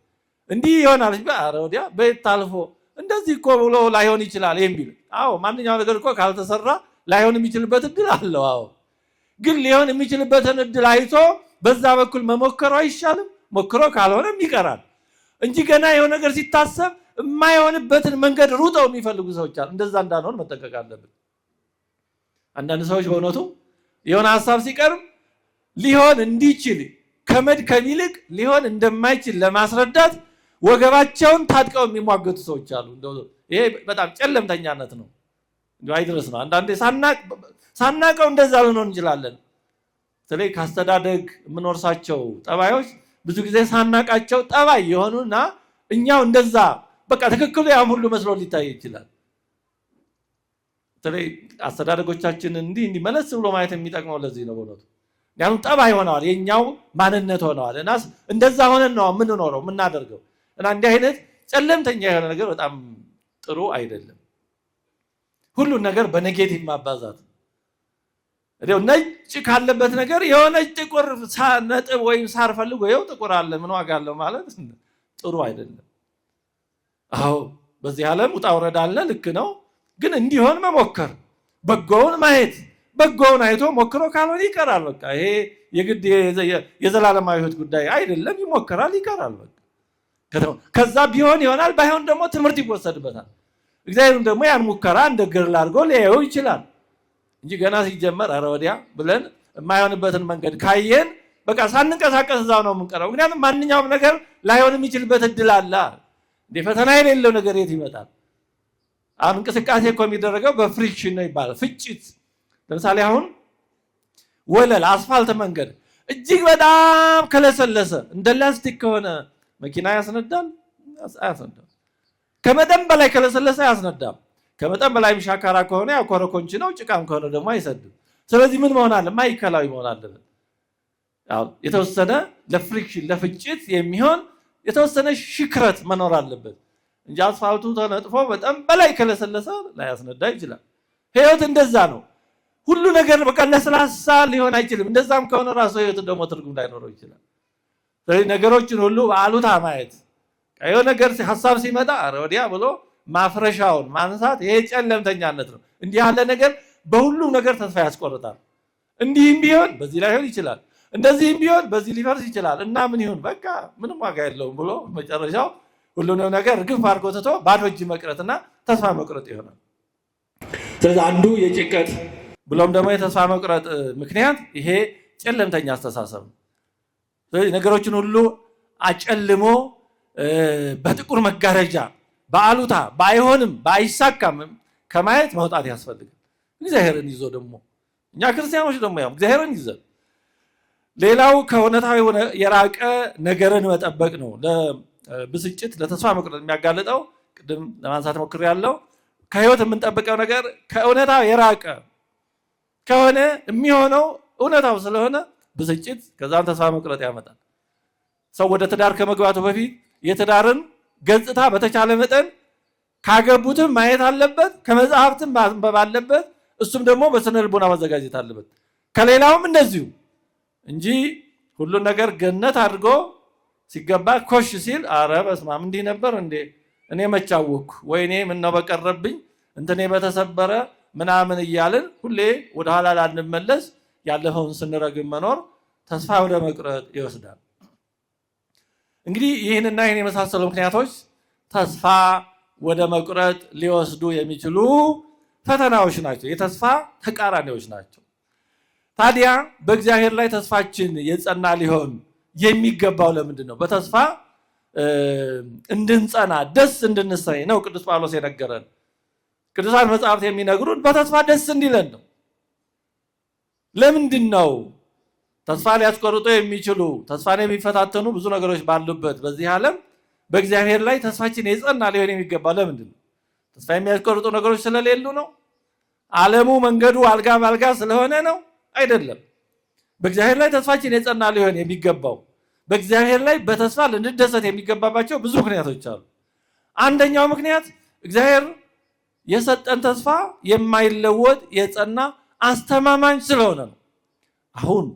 እንዲህ ይሆናል ኧረ ወዲያ በየት ታልፎ እንደዚህ እኮ ብሎ ላይሆን ይችላል የሚል። ማንኛውም ነገር እኮ ካልተሰራ ላይሆን የሚችልበት እድል አለው። ግን ሊሆን የሚችልበትን እድል አይቶ በዛ በኩል መሞከሩ አይሻልም? ሞክሮ ካልሆነም ይቀራል እንጂ ገና የሆነ ነገር ሲታሰብ የማይሆንበትን መንገድ ሩጠው የሚፈልጉ ሰዎች አሉ። እንደዛ እንዳንሆን መጠንቀቅ አለብን። አንዳንድ ሰዎች በእውነቱ የሆነ ሀሳብ ሲቀርብ ሊሆን እንዲችል ከመድከም ይልቅ ሊሆን እንደማይችል ለማስረዳት ወገባቸውን ታጥቀው የሚሟገቱ ሰዎች አሉ። ይሄ በጣም ጨለምተኛነት ነው። አይድረስ ነው። አንዳንዴ ሳናቀው እንደዛ ልንሆን እንችላለን። ስለዚህ ካስተዳደግ የምንወርሳቸው ጠባዮች ብዙ ጊዜ ሳናቃቸው ጠባይ የሆኑና እኛው እንደዛ በቃ ትክክሉ ያም ሁሉ መስሎ ሊታይ ይችላል። ስለዚህ አስተዳደጎቻችንን እንዲህ መለስ ብሎ ማየት የሚጠቅመው ለዚህ ነው በእውነቱ። ምክንያቱም ጠባይ ሆነዋል፣ የኛው ማንነት ሆነዋል እና እንደዛ ሆነን ነው የምንኖረው የምናደርገው። እና እንዲህ አይነት ጨለምተኛ የሆነ ነገር በጣም ጥሩ አይደለም። ሁሉን ነገር በኔጌቲቭ ማባዛት፣ ነጭ ካለበት ነገር የሆነች ጥቁር ነጥብ ወይም ሳር ፈልጎ ይኸው ጥቁር አለ ምን ዋጋ አለው ማለት ጥሩ አይደለም። በዚህ ዓለም ውጣ ውረድ አለ፣ ልክ ነው። ግን እንዲሆን መሞከር፣ በጎውን ማየት፣ በጎውን አይቶ ሞክሮ ካልሆነ ይቀራል። በቃ ይሄ የግድ የዘላለማዊ ሕይወት ጉዳይ አይደለም። ይሞከራል፣ ይቀራል። በቃ ከዛ ቢሆን ይሆናል፣ ባይሆን ደግሞ ትምህርት ይወሰድበታል። እግዚአብሔርም ደግሞ ያን ሙከራ እንደ ገድል አድርጎ ሊያየው ይችላል እንጂ ገና ሲጀመር ኧረ ወዲያ ብለን የማይሆንበትን መንገድ ካየን በቃ ሳንንቀሳቀስ እዛው ነው የምንቀረው። ምክንያቱም ማንኛውም ነገር ላይሆን የሚችልበት እድል አለ። እንደ ፈተና የሌለው ነገር የት ይመጣል? አሁን እንቅስቃሴ እኮ የሚደረገው በፍሪክሽን ነው ይባላል፣ ፍጭት። ለምሳሌ አሁን ወለል አስፋልት መንገድ እጅግ በጣም ከለሰለሰ እንደ ላስቲክ ከሆነ መኪና ያስነዳል? አያስነዳም። ከመጠን በላይ ከለሰለሰ አያስነዳም። ከመጠን በላይ ሻካራ ከሆነ ያው ኮረኮንች ነው፣ ጭቃም ከሆነ ደግሞ አይሰድም። ስለዚህ ምን መሆን አለ? ማዕከላዊ መሆን አለበት። የተወሰነ ለፍሪክሽን ለፍጭት የሚሆን የተወሰነ ሽክረት መኖር አለበት እንጂ አስፋልቱ ተነጥፎ በጣም በላይ ከለሰለሰ ላያስነዳ ይችላል። ህይወት እንደዛ ነው። ሁሉ ነገር በቃ ለስላሳ ሊሆን አይችልም። እንደዛም ከሆነ ራሱ ህይወት ደግሞ ትርጉም ላይኖረው ይችላል። ስለዚህ ነገሮችን ሁሉ በአሉታ ማየት፣ ቀዮ ነገር ሐሳብ ሲመጣ ኧረ ወዲያ ብሎ ማፍረሻውን ማንሳት፣ ይሄ ጨለምተኛነት ነው። እንዲህ ያለ ነገር በሁሉም ነገር ተስፋ ያስቆርጣል። እንዲህም ቢሆን በዚህ ላይ ሆን ይችላል፣ እንደዚህም ቢሆን በዚህ ሊፈርስ ይችላል እና ምን ይሁን በቃ ምንም ዋጋ የለውም ብሎ መጨረሻው ሁሉንም ነገር ግፍ አድርጎ ትቶ ባዶ እጅ መቅረትና ተስፋ መቁረጥ ይሆናል። ስለዚህ አንዱ የጭንቀት ብሎም ደግሞ የተስፋ መቁረጥ ምክንያት ይሄ ጨለምተኛ አስተሳሰብ ነው። ስለዚህ ነገሮችን ሁሉ አጨልሞ በጥቁር መጋረጃ በአሉታ ባይሆንም ባይሳካም ከማየት መውጣት ያስፈልጋል። እግዚአብሔርን ይዞ ደግሞ እኛ ክርስቲያኖች ደግሞ ያው እግዚአብሔርን ይዘን ሌላው ከእውነታዊ የራቀ ነገርን መጠበቅ ነው። ለብስጭት ለተስፋ መቁረጥ የሚያጋልጠው ቅድም ለማንሳት ሞክሬያለሁ። ከህይወት የምንጠብቀው ነገር ከእውነታው የራቀ ከሆነ የሚሆነው እውነታው ስለሆነ ብስጭት ከዛም ተስፋ መቁረጥ ያመጣል። ሰው ወደ ትዳር ከመግባቱ በፊት የትዳርን ገጽታ በተቻለ መጠን ካገቡትም ማየት አለበት፣ ከመጽሐፍትም ማንበብ አለበት። እሱም ደግሞ በስነ ልቦና መዘጋጀት አለበት። ከሌላውም እንደዚሁ እንጂ ሁሉን ነገር ገነት አድርጎ ሲገባ ኮሽ ሲል አረ በስመ አብ እንዲህ ነበር እንዴ እኔ መቻወኩ ወይኔ ምን ነው በቀረብኝ እንትኔ በተሰበረ ምናምን እያልን ሁሌ ወደ ኋላ ላንመለስ ያለፈውን ስንረግም መኖር ተስፋ ወደ መቁረጥ ይወስዳል። እንግዲህ ይህንና ይህን የመሳሰሉ ምክንያቶች ተስፋ ወደ መቁረጥ ሊወስዱ የሚችሉ ፈተናዎች ናቸው። የተስፋ ተቃራኒዎች ናቸው። ታዲያ በእግዚአብሔር ላይ ተስፋችን የጸና ሊሆን የሚገባው ለምንድን ነው? በተስፋ እንድንጸና ደስ እንድንሰኝ ነው ቅዱስ ጳውሎስ የነገረን። ቅዱሳን መጽሐፍት የሚነግሩን በተስፋ ደስ እንዲለን ነው። ለምንድን ነው? ተስፋ ሊያስቆርጡ የሚችሉ ተስፋን የሚፈታተኑ ብዙ ነገሮች ባሉበት በዚህ ዓለም በእግዚአብሔር ላይ ተስፋችን የጸና ሊሆን የሚገባው ለምንድን ነው? ተስፋ የሚያስቆርጡ ነገሮች ስለሌሉ ነው? ዓለሙ መንገዱ አልጋ ባልጋ ስለሆነ ነው? አይደለም። በእግዚአብሔር ላይ ተስፋችን የጸና ሊሆን የሚገባው በእግዚአብሔር ላይ በተስፋ ልንደሰት የሚገባባቸው ብዙ ምክንያቶች አሉ። አንደኛው ምክንያት እግዚአብሔር የሰጠን ተስፋ የማይለወጥ የጸና አስተማማኝ ስለሆነ ነው። አሁን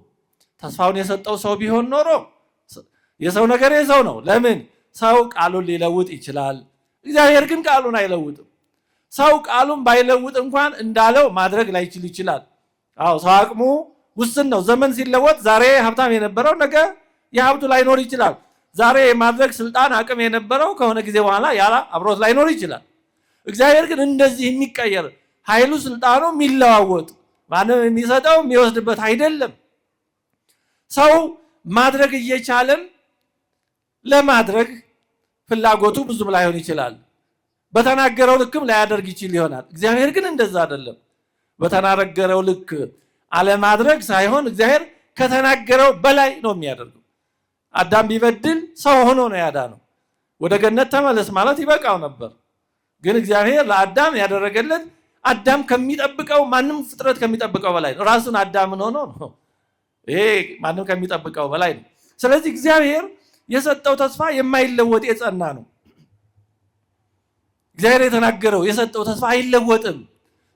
ተስፋውን የሰጠው ሰው ቢሆን ኖሮ የሰው ነገር የሰው ነው። ለምን? ሰው ቃሉን ሊለውጥ ይችላል። እግዚአብሔር ግን ቃሉን አይለውጥም። ሰው ቃሉን ባይለውጥ እንኳን እንዳለው ማድረግ ላይችል ይችላል። አዎ ሰው አቅሙ ውስን ነው። ዘመን ሲለወጥ ዛሬ ሀብታም የነበረው ነገ የሀብቱ ላይኖር ይችላል። ዛሬ የማድረግ ስልጣን አቅም የነበረው ከሆነ ጊዜ በኋላ ያላ አብሮት ላይኖር ይችላል። እግዚአብሔር ግን እንደዚህ የሚቀየር ኃይሉ ስልጣኑ የሚለዋወጥ ማንም የሚሰጠው የሚወስድበት አይደለም። ሰው ማድረግ እየቻለን ለማድረግ ፍላጎቱ ብዙም ላይሆን ይችላል። በተናገረው ልክም ላያደርግ ይችል ይሆናል። እግዚአብሔር ግን እንደዛ አይደለም። በተናገረው ልክ አለማድረግ ሳይሆን እግዚአብሔር ከተናገረው በላይ ነው የሚያደርገው። አዳም ቢበድል ሰው ሆኖ ነው ያዳነው። ወደ ገነት ተመለስ ማለት ይበቃው ነበር። ግን እግዚአብሔር ለአዳም ያደረገለት አዳም ከሚጠብቀው ማንም ፍጥረት ከሚጠብቀው በላይ ነው። ራሱን አዳምን ሆኖ ነው። ይሄ ማንም ከሚጠብቀው በላይ ነው። ስለዚህ እግዚአብሔር የሰጠው ተስፋ የማይለወጥ የጸና ነው። እግዚአብሔር የተናገረው የሰጠው ተስፋ አይለወጥም፣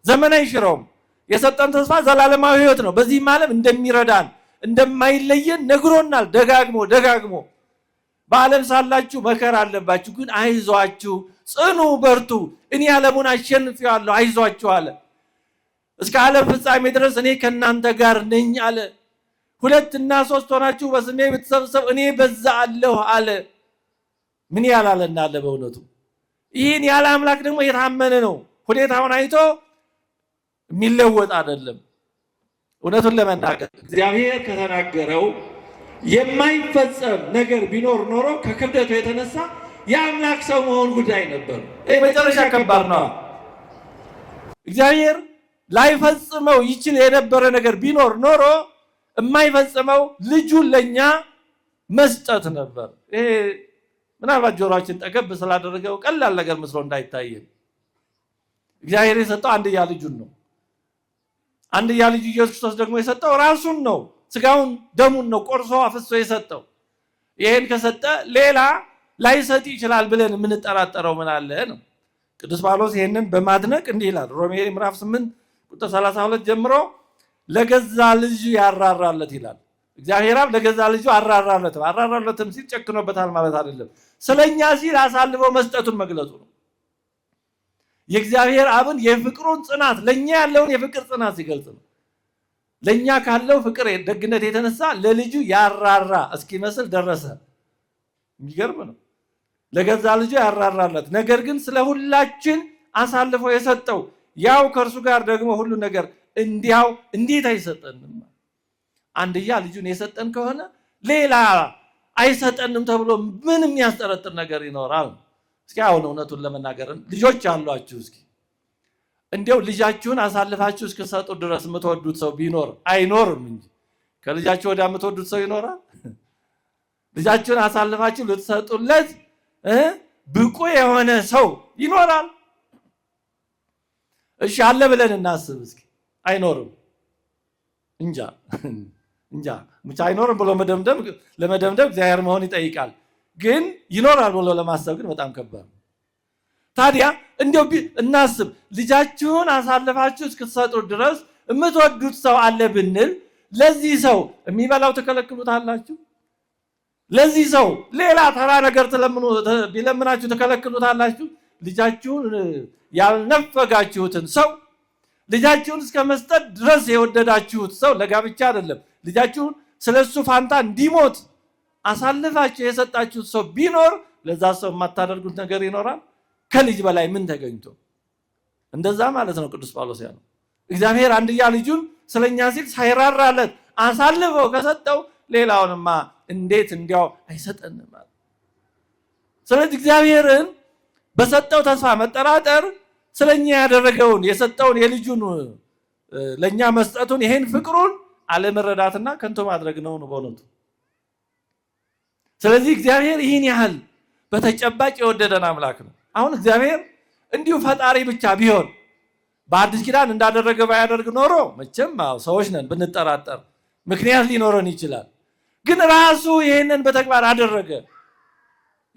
ዘመን አይሽረውም። የሰጠን ተስፋ ዘላለማዊ ሕይወት ነው። በዚህም ዓለም እንደሚረዳን እንደማይለየን ነግሮናል ደጋግሞ ደጋግሞ። በዓለም ሳላችሁ መከራ አለባችሁ፣ ግን አይዟችሁ፣ ጽኑ፣ በርቱ፣ እኔ ዓለሙን አሸንፌዋለሁ፣ አይዟችሁ አለ። እስከ ዓለም ፍጻሜ ድረስ እኔ ከእናንተ ጋር ነኝ አለ። 2 እና 3 ሆናችሁ በስሜ ብትሰብሰቡ እኔ በዛ አለሁ አለ። ምን ያላለና አለ። በእውነቱ ይህን ያለ አምላክ ደግሞ የታመነ ነው። ሁኔታውን አይቶ የሚለወጥ አይደለም። እውነቱን ለመናገር እግዚአብሔር ከተናገረው የማይፈጸም ነገር ቢኖር ኖሮ ከክብደቱ የተነሳ የአምላክ ሰው መሆን ጉዳይ ነበር። ይህ መጨረሻ ከባድ ነው። እግዚአብሔር ላይፈጽመው ይችል የነበረ ነገር ቢኖር ኖሮ የማይፈጽመው ልጁን ለኛ መስጠት ነበር። ይሄ ምናልባት ጆሮአችን ጠገብ ስላደረገው ቀላል ነገር መስሎ እንዳይታየን እግዚአብሔር የሰጠው አንድያ ልጁን ነው። አንድያ ልጁ ኢየሱስ ክርስቶስ ደግሞ የሰጠው ራሱን ነው። ስጋውን ደሙን ነው ቆርሶ አፍሶ የሰጠው። ይሄን ከሰጠ ሌላ ላይሰጥ ይችላል ብለን የምንጠራጠረው ምን አለ ነው። ቅዱስ ጳውሎስ ይሄንን በማድነቅ እንዲህ ይላል። ሮሜ ምዕራፍ 8 ቁጥር 32 ጀምሮ ለገዛ ልጁ ያራራለት ይላል። እግዚአብሔር አብ ለገዛ ልጁ አራራለት። አራራለትም ሲል ጨክኖበታል ማለት አይደለም። ስለኛ ሲል አሳልፎ መስጠቱን መግለጹ ነው። የእግዚአብሔር አብን የፍቅሩን ጽናት ለኛ ያለውን የፍቅር ጽናት ሲገልጽ ነው። ለኛ ካለው ፍቅር ደግነት የተነሳ ለልጁ ያራራ እስኪመስል ደረሰ። የሚገርም ነው። ለገዛ ልጁ ያራራለት፣ ነገር ግን ስለ ሁላችን አሳልፎ የሰጠው ያው ከእርሱ ጋር ደግሞ ሁሉ ነገር እንዲያው እንዴት አይሰጠንም? አንድያ ልጁን የሰጠን ከሆነ ሌላ አይሰጠንም ተብሎ ምን የሚያስጠረጥር ነገር ይኖራል? እስኪ አሁን እውነቱን ለመናገር ልጆች አሏችሁ። እስኪ እንዲያው ልጃችሁን አሳልፋችሁ እስክትሰጡ ድረስ የምትወዱት ሰው ቢኖር አይኖርም እንጂ ከልጃችሁ ወዲያ የምትወዱት ሰው ይኖራል? ልጃችሁን አሳልፋችሁ ልትሰጡለት ብቁ የሆነ ሰው ይኖራል? እሺ አለ ብለን እናስብ እስኪ። አይኖርም። እንጃ ብቻ አይኖርም ብሎ ለመደምደም እግዚአብሔር መሆን ይጠይቃል። ግን ይኖራል ብሎ ለማሰብ ግን በጣም ከባድ ነው። ታዲያ እንዲያው እናስብ፣ ልጃችሁን አሳልፋችሁ እስክትሰጡ ድረስ የምትወዱት ሰው አለ ብንል ለዚህ ሰው የሚበላው ትከለክሉታላችሁ? ለዚህ ሰው ሌላ ተራ ነገር ቢለምናችሁ ትከለክሉታላችሁ? ልጃችሁን ያልነፈጋችሁትን ሰው ልጃችሁን እስከ መስጠት ድረስ የወደዳችሁት ሰው ለጋብቻ አይደለም ልጃችሁን ስለሱ ፋንታ እንዲሞት አሳልፋችሁ የሰጣችሁት ሰው ቢኖር ለዛ ሰው የማታደርጉት ነገር ይኖራል? ከልጅ በላይ ምን ተገኝቶ? እንደዛ ማለት ነው ቅዱስ ጳውሎስ ያለው። እግዚአብሔር አንድያ ልጁን ስለኛ ሲል ሳይራራለት አሳልፎ ከሰጠው ሌላውንማ እንዴት እንዲያው አይሰጠንም ማለት። ስለዚህ እግዚአብሔርን በሰጠው ተስፋ መጠራጠር ስለኛ ያደረገውን የሰጠውን የልጁን ለኛ መስጠቱን ይሄን ፍቅሩን አለመረዳትና ከንቱ ማድረግ ነው በእውነቱ። ስለዚህ እግዚአብሔር ይህን ያህል በተጨባጭ የወደደን አምላክ ነው። አሁን እግዚአብሔር እንዲሁ ፈጣሪ ብቻ ቢሆን በአዲስ ኪዳን እንዳደረገ ባያደርግ ኖሮ መቼም ሰዎች ነን ብንጠራጠር ምክንያት ሊኖረን ይችላል። ግን ራሱ ይሄንን በተግባር አደረገ።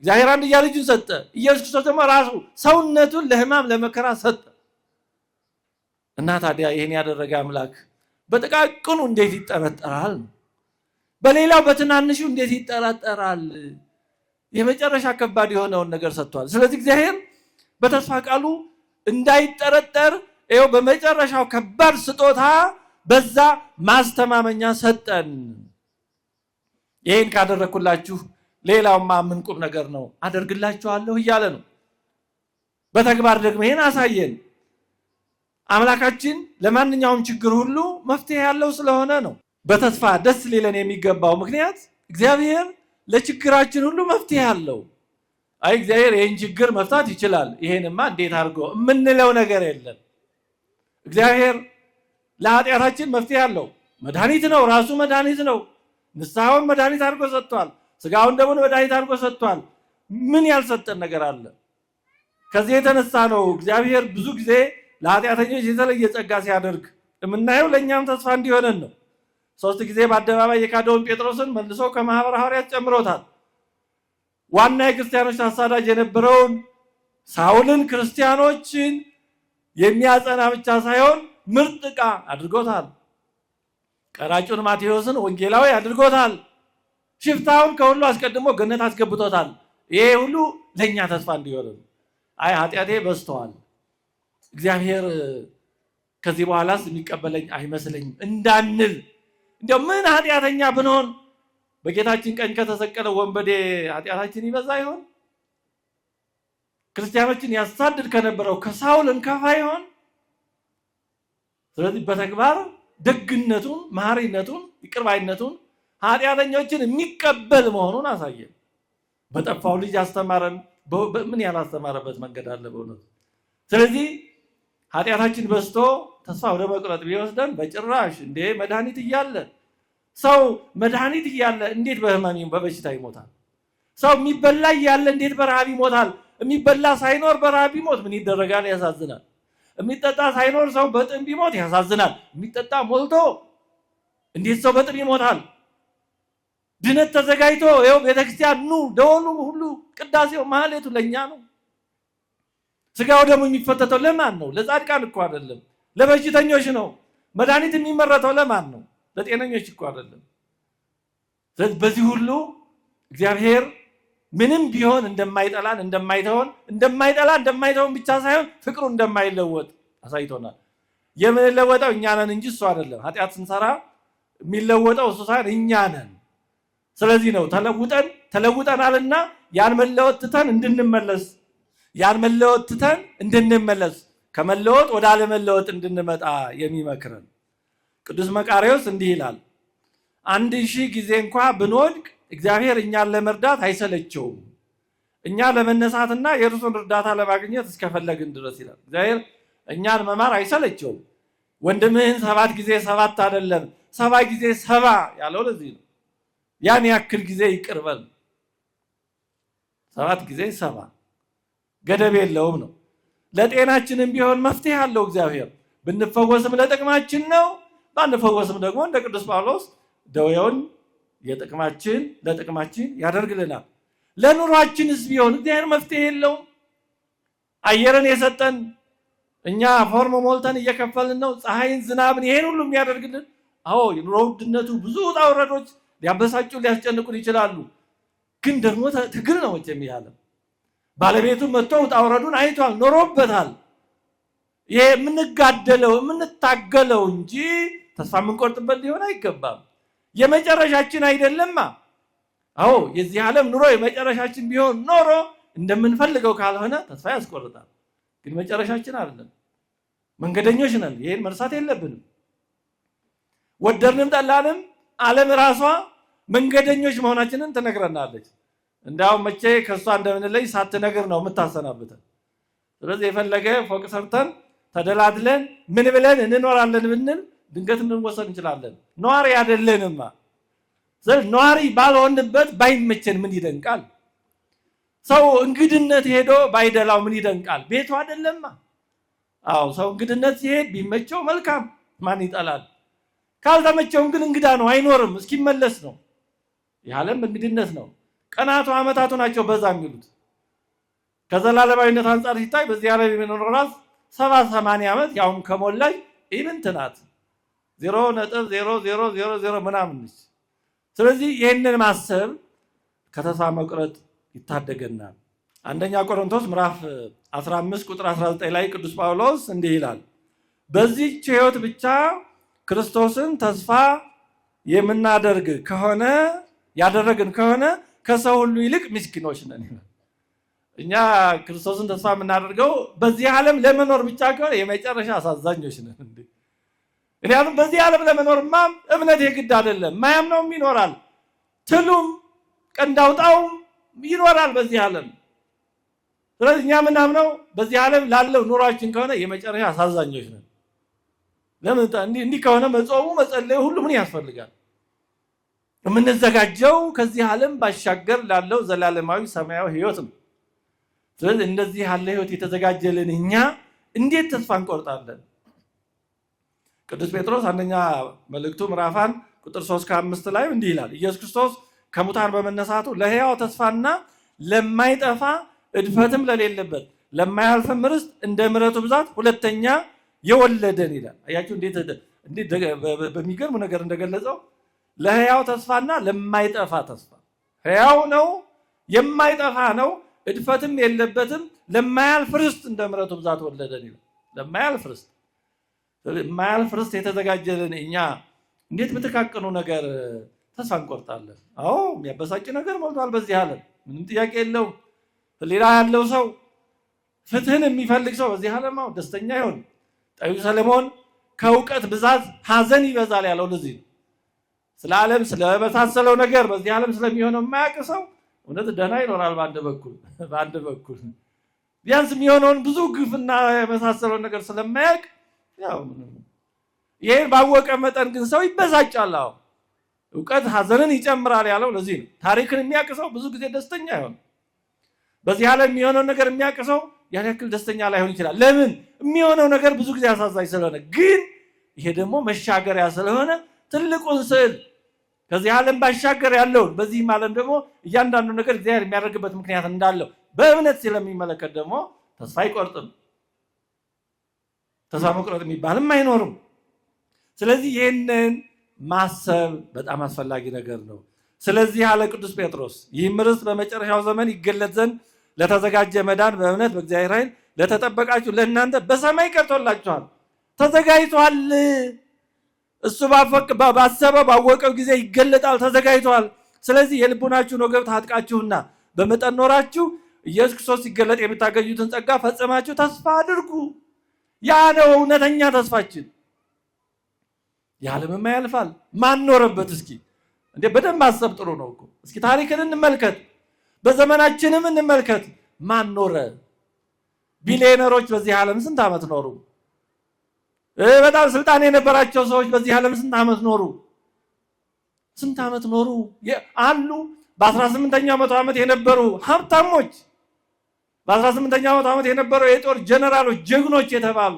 እግዚአብሔር አንድያ ልጁን ሰጠ። ኢየሱስ ክርስቶስ ደግሞ ራሱ ሰውነቱን ለሕማም ለመከራ ሰጠ እና ታዲያ ይሄን ያደረገ አምላክ በጥቃቅኑ እንዴት ይጠረጠራል? በሌላው በትናንሹ እንዴት ይጠራጠራል? የመጨረሻ ከባድ የሆነውን ነገር ሰጥቷል። ስለዚህ እግዚአብሔር በተስፋ ቃሉ እንዳይጠረጠር ይኸው በመጨረሻው ከባድ ስጦታ በዛ ማስተማመኛ ሰጠን። ይሄን ካደረኩላችሁ ሌላውማ ምን ቁም ነገር ነው አደርግላችኋለሁ እያለ ነው። በተግባር ደግሞ ይሄን አሳየን። አምላካችን ለማንኛውም ችግር ሁሉ መፍትሄ ያለው ስለሆነ ነው። በተስፋ ደስ ሊለን የሚገባው ምክንያት እግዚአብሔር ለችግራችን ሁሉ መፍትሄ አለው። አይ እግዚአብሔር ይሄን ችግር መፍታት ይችላል፣ ይሄንማ እንዴት አድርጎ የምንለው ነገር የለም። እግዚአብሔር ለኃጢአታችን መፍትሄ አለው። መድኃኒት ነው፣ ራሱ መድኃኒት ነው። ንስሐውን መድኃኒት አድርጎ ሰጥቷል። ስጋውን ደግሞ መድኃኒት አድርጎ ሰጥቷል። ምን ያልሰጠን ነገር አለ? ከዚህ የተነሳ ነው እግዚአብሔር ብዙ ጊዜ ለኃጢአተኞች የተለየ ጸጋ ሲያደርግ የምናየው ለእኛም ተስፋ እንዲሆነን ነው። 3 ጊዜ በአደባባይ የካደውን ጴጥሮስን መልሶ ከማኅበረ ሐዋርያት ጨምሮታል። ዋና የክርስቲያኖች አሳዳጅ የነበረውን ሳውልን ክርስቲያኖችን የሚያጸና ብቻ ሳይሆን ምርጥ ዕቃ አድርጎታል። ቀራጩን ማቴዎስን ወንጌላዊ አድርጎታል። ሽፍታውን ከሁሉ አስቀድሞ ገነት አስገብቶታል። ይሄ ሁሉ ለእኛ ተስፋ እንዲሆን አይ ኃጢአቴ በዝተዋል፣ እግዚአብሔር ከዚህ በኋላስ የሚቀበለኝ አይመስለኝም እንዳንል እንደው ምን ኃጢአተኛ ብንሆን በጌታችን ቀኝ ከተሰቀለ ወንበዴ ኃጢአታችን ይበዛ ይሆን? ክርስቲያኖችን ያሳድድ ከነበረው ከሳውል እንከፋ ይሆን? ስለዚህ በተግባር ደግነቱን፣ መሐሪነቱን፣ ይቅርባይነቱን ኃጢአተኞችን የሚቀበል መሆኑን አሳየን። በጠፋው ልጅ አስተማረን። ምን ያላስተማረበት መንገድ አለ በእውነቱ። ስለዚህ ኃጢአታችን በዝቶ ተስፋ ወደ መቁረጥ ቢወስደን በጭራሽ እንዴ መድኃኒት እያለ ሰው መድኃኒት እያለ እንዴት በህመም በበሽታ ይሞታል? ሰው የሚበላ እያለ እንዴት በረሃብ ይሞታል? የሚበላ ሳይኖር በረሃብ ቢሞት ምን ይደረጋል? ያሳዝናል። የሚጠጣ ሳይኖር ሰው በጥም ቢሞት ያሳዝናል። የሚጠጣ ሞልቶ እንዴት ሰው በጥም ይሞታል? ድነት ተዘጋጅቶ ይኸው ቤተክርስቲያን ኑ ደወሉ ሁሉ ቅዳሴው ማህሌቱ ለኛ ነው። ስጋው ደግሞ የሚፈተተው ለማን ነው? ለጻድቃን እኮ አይደለም፣ ለበሽተኞች ነው። መድኃኒት የሚመረተው ለማን ነው? ለጤነኞች እኮ አይደለም። ስለዚህ በዚህ ሁሉ እግዚአብሔር ምንም ቢሆን እንደማይጠላን እንደማይተውን ብቻ ሳይሆን ፍቅሩ እንደማይለወጥ አሳይቶናል። የምንለወጠው እኛ ነን እንጂ እሱ አይደለም። ኃጢአት ስንሰራ የሚለወጠው እሱ ሳይሆን እኛ ነን። ስለዚህ ነው ተለውጠናልና ያን መለወጥ ትተን እንድንመለስ ከመለወጥ ወደ አለመለወጥ እንድንመጣ የሚመክረን ቅዱስ መቃርዮስ እንዲህ ይላል፣ 1000 ጊዜ እንኳ ብንወድቅ እግዚአብሔር እኛን ለመርዳት አይሰለቸውም፣ እኛ ለመነሳትና የእርሱን እርዳታ ለማግኘት እስከፈለግን ድረስ ይላል። እግዚአብሔር እኛን መማር አይሰለቸውም። ወንድምህን 7 ጊዜ 7 አይደለም 70 ጊዜ 70 ያለው ለዚህ ነው። ያን ያክል ጊዜ ይቅር በል 7 ጊዜ 70 ገደብ የለውም ነው። ለጤናችንም ቢሆን መፍትሄ አለው እግዚአብሔር። ብንፈወስም ለጥቅማችን ነው፣ ባንፈወስም ደግሞ እንደ ቅዱስ ጳውሎስ ደዌውን ለጥቅማችን ያደርግልናል። ለኑሯችንስ ቢሆን እግዚአብሔር መፍትሄ የለውም? አየርን የሰጠን እኛ ፎርም ሞልተን እየከፈልን ነው። ፀሐይን፣ ዝናብን ይሄን ሁሉ የሚያደርግልን። አዎ የኑሮ ውድነቱ ብዙ ውጣ ውረዶች ሊያበሳጩ ሊያስጨንቁን ይችላሉ። ግን ደግሞ ትግል ነው መቼም ያለ ባለቤቱ መጥቶ ውጣ ውረዱን አይቷል፣ ኖሮበታል። ይሄ የምንታገለው እንጂ ተስፋ የምንቆርጥበት ሊሆን አይገባም። የመጨረሻችን አይደለማ። አዎ የዚህ ዓለም ኑሮ የመጨረሻችን ቢሆን ኖሮ እንደምንፈልገው ካልሆነ ተስፋ ያስቆርጣል። ግን መጨረሻችን አይደለም፣ መንገደኞች ነን። ይሄን መርሳት የለብንም። ወደድንም ጠላንም ዓለም ራሷ መንገደኞች መሆናችንን ትነግረናለች። እንዳውም መቼ ከሷ እንደምንለይ ሳትነግር ነው የምታሰናብተን። ስለዚህ የፈለገ ፎቅ ሰርተን ተደላድለን ምን ብለን እንኖራለን ብንል ድንገት እንወሰን እንችላለን። ነዋሪ አይደለንማ። ስለዚህ ነዋሪ ባልሆንበት ባይመቸን ምን ይደንቃል? ሰው እንግድነት ሄዶ ባይደላው ምን ይደንቃል? ቤቱ አይደለማ። አዎ ሰው እንግድነት ሲሄድ ቢመቸው መልካም፣ ማን ይጠላል? ካልተመቸውም ግን እንግዳ ነው፣ አይኖርም፣ እስኪመለስ ነው። የዓለም እንግድነት ነው። ቀናቱ ዓመታቱ ናቸው በዛ የሚሉት። ከዘላለማዊነት አንጻር ሲታይ በዚህ ዓለም የሚኖረው ራስ 70-80 ዓመት ያውም ከሞላኝ ኢምንት ናት፣ 0.0000 ምናምን ነች። ስለዚህ ይህንን ማሰብ ከተስፋ መቁረጥ ይታደገናል። አንደኛ ቆሮንቶስ ምዕራፍ 15 ቁጥር 19 ላይ ቅዱስ ጳውሎስ እንዲህ ይላል፣ በዚህች ሕይወት ብቻ ክርስቶስን ተስፋ የምናደርግ ከሆነ ያደረግን ከሆነ ከሰው ሁሉ ይልቅ ምስኪኖች ነን ይላል። እኛ ክርስቶስን ተስፋ የምናደርገው በዚህ ዓለም ለመኖር ብቻ ከሆነ የመጨረሻ አሳዛኞች ነን። ምክንያቱም በዚህ ዓለም ለመኖርማ እምነት የግድ አይደለም፣ ማያምነውም ይኖራል፣ ትሉም ቀንዳውጣውም ይኖራል በዚህ ዓለም። ስለዚህ እኛ የምናምነው በዚህ ዓለም ላለው ኑሯችን ከሆነ የመጨረሻ አሳዛኞች ነን። ለምን እንዲህ ከሆነ መጾሙ መጸለዩ ሁሉ ምን ያስፈልጋል? የምንዘጋጀው ከዚህ ዓለም ባሻገር ላለው ዘላለማዊ ሰማያዊ ሕይወት ነው። ስለዚህ እንደዚህ ያለ ሕይወት የተዘጋጀልን እኛ እንዴት ተስፋ እንቆርጣለን? ቅዱስ ጴጥሮስ አንደኛ መልእክቱ ምዕራፍ 1 ቁጥር 3-5 ላይ እንዲህ ይላል፣ ኢየሱስ ክርስቶስ ከሙታን በመነሳቱ ለሕያው ተስፋና ለማይጠፋ እድፈትም ለሌለበት ለማያልፍም ርስት እንደ ምሕረቱ ብዛት ሁለተኛ የወለደን ይላል። አያችሁ እንዴት በሚገርም ነገር እንደገለጸው ለሕያው ተስፋና ለማይጠፋ ተስፋ። ሕያው ነው፣ የማይጠፋ ነው፣ እድፈትም የለበትም፣ ለማያልፍ ርስት እንደ ምሕረቱ ብዛት ወለደን ይላል። ለማያልፍ ርስት፣ የማያልፍ ርስት የተዘጋጀልን እኛ እንዴት በተካቀኑ ነገር ተስፋ እንቆርጣለን? አዎ የሚያበሳጭ ነገር ሞልቷል በዚህ ዓለም፣ ምንም ጥያቄ የለውም። ሌላ ያለው ሰው ፍትህን የሚፈልግ ሰው በዚህ ዓለም ደስተኛ ይሆን። ጠቢቡ ሰለሞን ከእውቀት ብዛት ሐዘን ይበዛል ያለው ለዚህ ነው። ስለ ዓለም ስለመሳሰለው ነገር በዚህ ዓለም ስለሚሆነው የማያውቅ ሰው እውነት ደህና ይኖራል በአንድ በኩል ቢያንስ የሚሆነውን ብዙ ግፍና የመሳሰለው ነገር ስለማያውቅ ያው ይሄን ባወቀ መጠን ግን ሰው ይበሳጫል። እውቀት ሐዘንን ይጨምራል ያለው ለዚህ ነው። ታሪክን የሚያውቅ ሰው ብዙ ጊዜ ደስተኛ ይሆን። በዚህ ዓለም የሚሆነው ነገር የሚያውቅ ሰው ያን ያክል ደስተኛ ላይሆን ይችላል። ለምን? የሚሆነው ነገር ብዙ ጊዜ አሳዛኝ ስለሆነ። ግን ይሄ ደግሞ መሻገሪያ ስለሆነ ትልቁን ስዕል ከዚህ ዓለም ባሻገር ያለውን በዚህም ዓለም ደግሞ እያንዳንዱ ነገር እግዚአብሔር የሚያደርግበት ምክንያት እንዳለው በእምነት ስለሚመለከት ደግሞ ተስፋ አይቆርጥም። ተስፋ መቁረጥ የሚባልም አይኖርም። ስለዚህ ይህንን ማሰብ በጣም አስፈላጊ ነገር ነው። ስለዚህ ያለ ቅዱስ ጴጥሮስ ይህም ርስት በመጨረሻው ዘመን ይገለጥ ዘንድ ለተዘጋጀ መዳን በእምነት በእግዚአብሔር ኃይል ለተጠበቃችሁ ለእናንተ በሰማይ ቀርቶላችኋል፣ ተዘጋጅቷል። እሱ ባሰበው ባወቀው ጊዜ ይገለጣል፣ ተዘጋጅቷል። ስለዚህ የልቡናችሁን ወገብ ታጥቃችሁና በመጠን ኖራችሁ ኢየሱስ ክርስቶስ ሲገለጥ የምታገኙትን ጸጋ ፈጽማችሁ ተስፋ አድርጉ። ያ ነው እውነተኛ ተስፋችን። የዓለምማ ያልፋል፣ ማን ኖረበት? እስኪ እንዴ በደንብ ማሰብ ጥሩ ነው እኮ። እስኪ ታሪክን እንመልከት፣ በዘመናችንም እንመልከት። ማን ኖረ? ቢሊዮነሮች በዚህ ዓለም ስንት ዓመት ኖሩ? በጣም ስልጣን የነበራቸው ሰዎች በዚህ ዓለም ስንት ዓመት ኖሩ? ስንት ዓመት ኖሩ አሉ። በ18ኛው መቶ ዓመት የነበሩ ሀብታሞች፣ በ18ኛው መቶ ዓመት የነበሩ የጦር ጀነራሎች ጀግኖች የተባሉ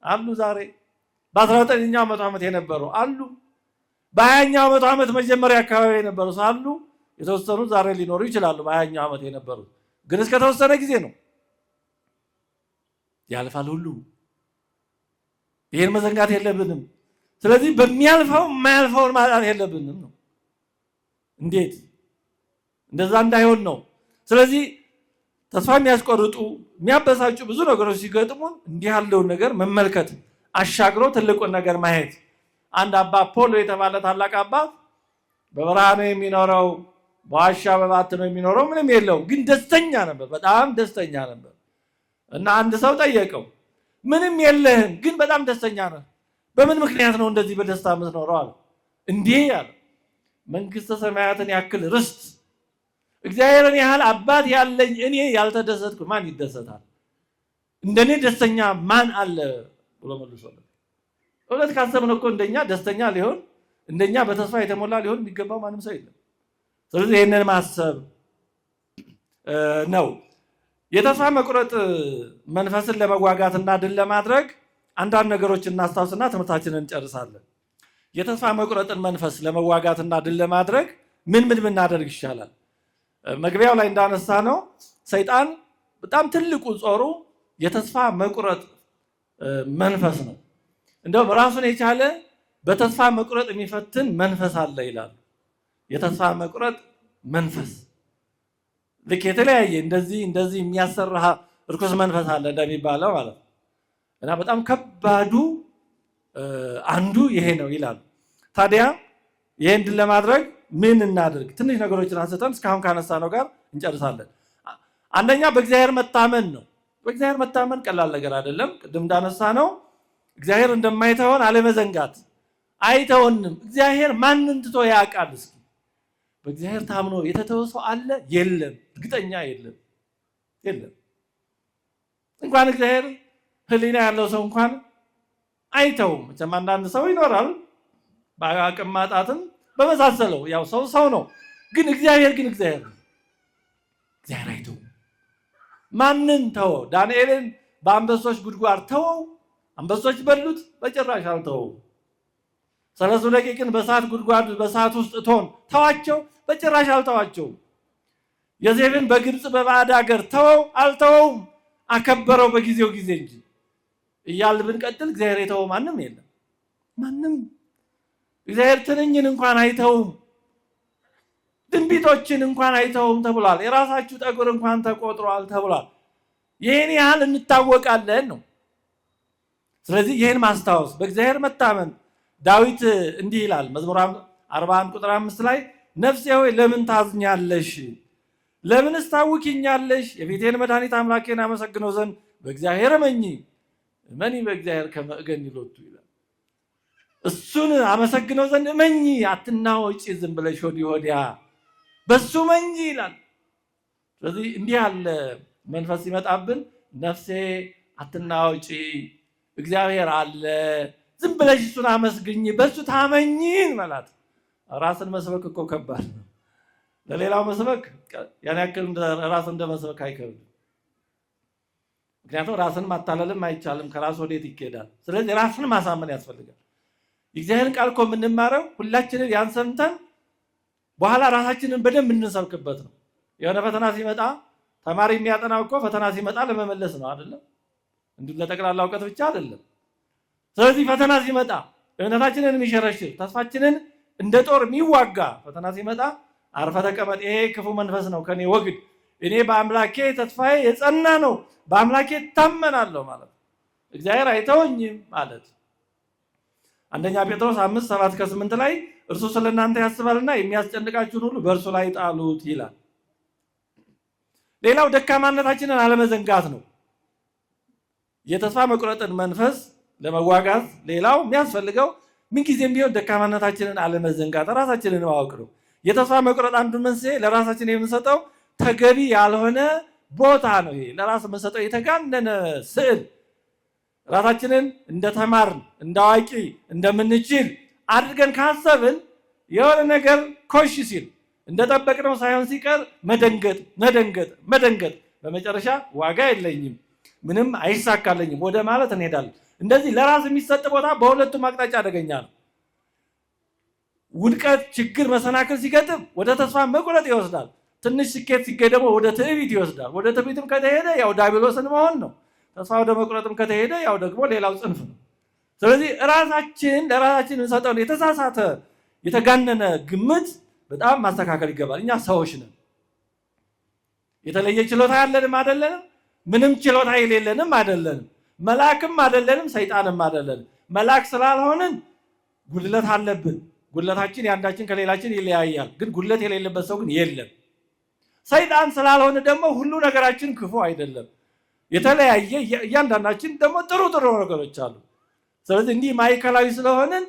አሉ። ዛሬ በ19ኛው መቶ ዓመት የነበሩ አሉ። በ20ኛው መቶ ዓመት መጀመሪያ አካባቢ የነበሩ አሉ። የተወሰኑ ዛሬ ሊኖሩ ይችላሉ። በ20ኛው ዓመት የነበሩ ግን እስከተወሰነ ጊዜ ነው፣ ያልፋል ሁሉ። ይሄን መዘንጋት የለብንም። ስለዚህ በሚያልፈው የማያልፈውን ማጣት የለብንም ነው። እንዴት እንደዛ እንዳይሆን ነው። ስለዚህ ተስፋ የሚያስቆርጡ የሚያበሳጩ ብዙ ነገሮች ሲገጥሙን እንዲህ ያለውን ነገር መመልከት፣ አሻግሮ ትልቁን ነገር ማየት። አንድ አባ ፖሎ የተባለ ታላቅ አባት በበረሃ ነው የሚኖረው፣ በዋሻ በባት ነው የሚኖረው፣ ምንም የለው፣ ግን ደስተኛ ነበር፣ በጣም ደስተኛ ነበር። እና አንድ ሰው ጠየቀው፣ ምንም የለህም ግን በጣም ደስተኛ ነህ፣ በምን ምክንያት ነው እንደዚህ በደስታ የምትኖረው አለ። እንዲህ ያለ መንግስተ ሰማያትን ያክል ርስት እግዚአብሔርን ያህል አባት ያለኝ እኔ ያልተደሰትኩ ማን ይደሰታል? እንደኔ ደስተኛ ማን አለ ብሎ መልሶለት። እውነት ካሰብን እኮ እንደኛ ደስተኛ ሊሆን እንደኛ በተስፋ የተሞላ ሊሆን የሚገባው ማንም ሰው የለም። ስለዚህ ይህንን ማሰብ ነው። የተስፋ መቁረጥ መንፈስን ለመዋጋትና ድል ለማድረግ አንዳንድ ነገሮችን እናስታውስና ትምህርታችንን እንጨርሳለን። የተስፋ መቁረጥን መንፈስ ለመዋጋትና ድል ለማድረግ ምን ብናደርግ ይሻላል? መግቢያው ላይ እንዳነሳ ነው ሰይጣን በጣም ትልቁ ጾሩ የተስፋ መቁረጥ መንፈስ ነው። እንደውም ራሱን የቻለ በተስፋ መቁረጥ የሚፈትን መንፈስ አለ ይላሉ። የተስፋ መቁረጥ መንፈስ ልክ የተለያየ እንደዚህ የሚያሰራ እርኩስ መንፈስ አለ እንደሚባለው ማለት ነው። እና በጣም ከባዱ አንዱ ይሄ ነው ይላሉ። ታዲያ ይሄን ድል ለማድረግ ምን እናድርግ? ትንሽ ነገሮችን አንስተን እስካሁን ካነሳነው ጋር እንጨርሳለን። አንደኛ በእግዚአብሔር መታመን ነው። በእግዚአብሔር መታመን ቀላል ነገር አይደለም። ቅድም እንዳነሳነው እግዚአብሔር እንደማይተወን አለመዘንጋት። አይተወንም። እግዚአብሔር ማንን ትቶ ያውቃል? እስኪ በእግዚአብሔር ታምኖ የተተወ ሰው አለ? የለም። እርግጠኛ የለም። እንኳን እግዚአብሔር ሕሊና ያለው ሰው እንኳን አይተውም። መቼም አንዳንድ ሰው ይኖራል በአቅም ማጣትም በመሳሰለው ያው ሰው ነው። ግን እግዚአብሔር አይተውም። ማንን ተወው? ዳንኤልን በአንበሶች ጉድጓድ ተወው? አንበሶች በሉት? በጭራሽ አልተወው። 30 ደቂቅን በእሳት ጉድጓድ በእሳት ውስጥ እቶን ተዋቸው? በጭራሽ አልተዋቸውም። ዮሴፍን በግብፅ በባዕድ ሀገር ተወው? አልተወውም። አከበረው በጊዜው ጊዜ እንጂ እያልን ብንቀጥል እግዚአብሔር የተወው ማንም የለም። ማንም እግዚአብሔር ትንኝን እንኳን አይተውም። ድንቢጦችን እንኳን አይተውም ተብሏል። የራሳችሁ ጠጉር እንኳን ተቆጥሯል ተብሏል። ይህን ያህል እንታወቃለን ነው። ስለዚህ ይህን ማስታወስ በእግዚአብሔር መታመን። ዳዊት እንዲህ ይላል መዝሙር 41 ቁጥር 5 ላይ ነፍሴ ሆይ ለምን ታዝኛለሽ? ለምንስ ታውኪኛለሽ? የፊቴን መድኃኒት አምላኬን አመሰግነው ዘንድ በእግዚአብሔር እመኚ በእግዚአብሔር ከመ እገኒ ሎቱ ይላል። እሱን አመሰግነው ዘንድ እመኚ፣ አትናወጪ ዝም ብለሽ ወዲያ በሱ እመኚ ይላል። ስለዚህ እንዲህ ያለ መንፈስ ሲመጣብን ነፍሴ አትናወጪ፣ እግዚአብሔር አለ፣ ዝም ብለሽ እሱን አመስግኝ፣ በሱ ታመኚ ማለት። ራስን መስበክ እኮ ከባድ ነው። ለሌላው መስበክ ያን ያክል ራስን እንደመስበክ አይከብድም። ምክንያቱም ራስን ማታለልም አይቻልም። ከራስ ወዴት ይኬዳል? ስለዚህ ራስን ማሳመን ያስፈልጋል። የእግዚአብሔርን ቃል እኮ የምንማረው ሁላችንን ያን ሰምተን በኋላ ራሳችንን በደንብ እንሰብክበት ነው። የሆነ ፈተና ሲመጣ ተማሪ የሚያጠናው እኮ ፈተና ሲመጣ ለመመለስ ነው አይደለም? እንዲሁ ለጠቅላላ እውቀት ብቻ አይደለም። ስለዚህ ፈተና ሲመጣ እምነታችንን የሚሸረሽር ተስፋችንን እንደ ጦር የሚዋጋ ፈተና ሲመጣ አርፈ ተቀመጥ፣ ይሄ ክፉ መንፈስ ነው ከኔ ወግድ፣ እኔ በአምላኬ ተስፋዬ የጸና ነው፣ በአምላኬ ታመናለሁ ማለት እግዚአብሔር አይተወኝም ማለት። አንደኛ ጴጥሮስ 5:7-8 ላይ እርሱ ስለእናንተ ያስባልና የሚያስጨንቃችሁን ሁሉ በእርሱ ላይ ጣሉት ይላል። ሌላው ደካማነታችንን አለመዘንጋት ነው። የተስፋ መቁረጥን መንፈስ ለመዋጋት ሌላው የሚያስፈልገው ምንጊዜም ቢሆን ደካማነታችንን አለመዘንጋት፣ ራሳችንን ማወቅ ነው። የተስፋ መቁረጥ አንዱ መንስኤ ለራሳችን የምንሰጠው ተገቢ ያልሆነ ቦታ ነው። ይሄ ለራስ የምንሰጠው የተጋነነ ስዕል፣ ራሳችንን እንደተማርን እንዳዋቂ እንደምንችል አድርገን ካሰብን የሆነ ነገር ኮሽ ሲል እንደጠበቅነው ሳይሆን ሲቀር መደንገጥ በመጨረሻ ዋጋ የለኝም ምንም አይሳካለኝም ወደ ማለት እንሄዳለን። እንደዚህ ለራስ የሚሰጥ ቦታ በሁለቱም አቅጣጫ አደገኛ ነው። ውድቀት፣ ችግር፣ መሰናክል ሲገጥም ወደ ተስፋ መቁረጥ ይወስዳል። ትንሽ ስኬት ሲገኝ ደግሞ ወደ ትዕቢት ይወስዳል። ወደ ትዕቢትም ከተሄደ ያው ዲያብሎስን መሆን ነው። ተስፋ ወደ መቁረጥም ከተሄደ ያው ደግሞ ሌላው ጽንፍ ነው። ስለዚህ ለራሳችን የምንሰጠውን የተሳሳተ የተጋነነ ግምት በጣም ማስተካከል ይገባል። እኛ ሰዎች ነን። የተለየ ችሎታ ያለንም አይደለንም። ምንም ችሎታ የሌለንም አይደለንም። መልአክም አይደለንም፣ ሰይጣንም አይደለንም። መልአክ ስላልሆንን ጉድለት አለብን። ጉድለታችን የአንዳችን ከሌላችን ይለያያል። ግን ጉድለት የሌለበት ሰው ግን የለም። ሰይጣን ስላልሆነ ደግሞ ሁሉ ነገራችን ክፉ አይደለም። የተለያየ እያንዳንዳችን ደግሞ ጥሩ ነገሮች አሉ። ስለዚህ እንዲህ ማዕከላዊ ስለሆነን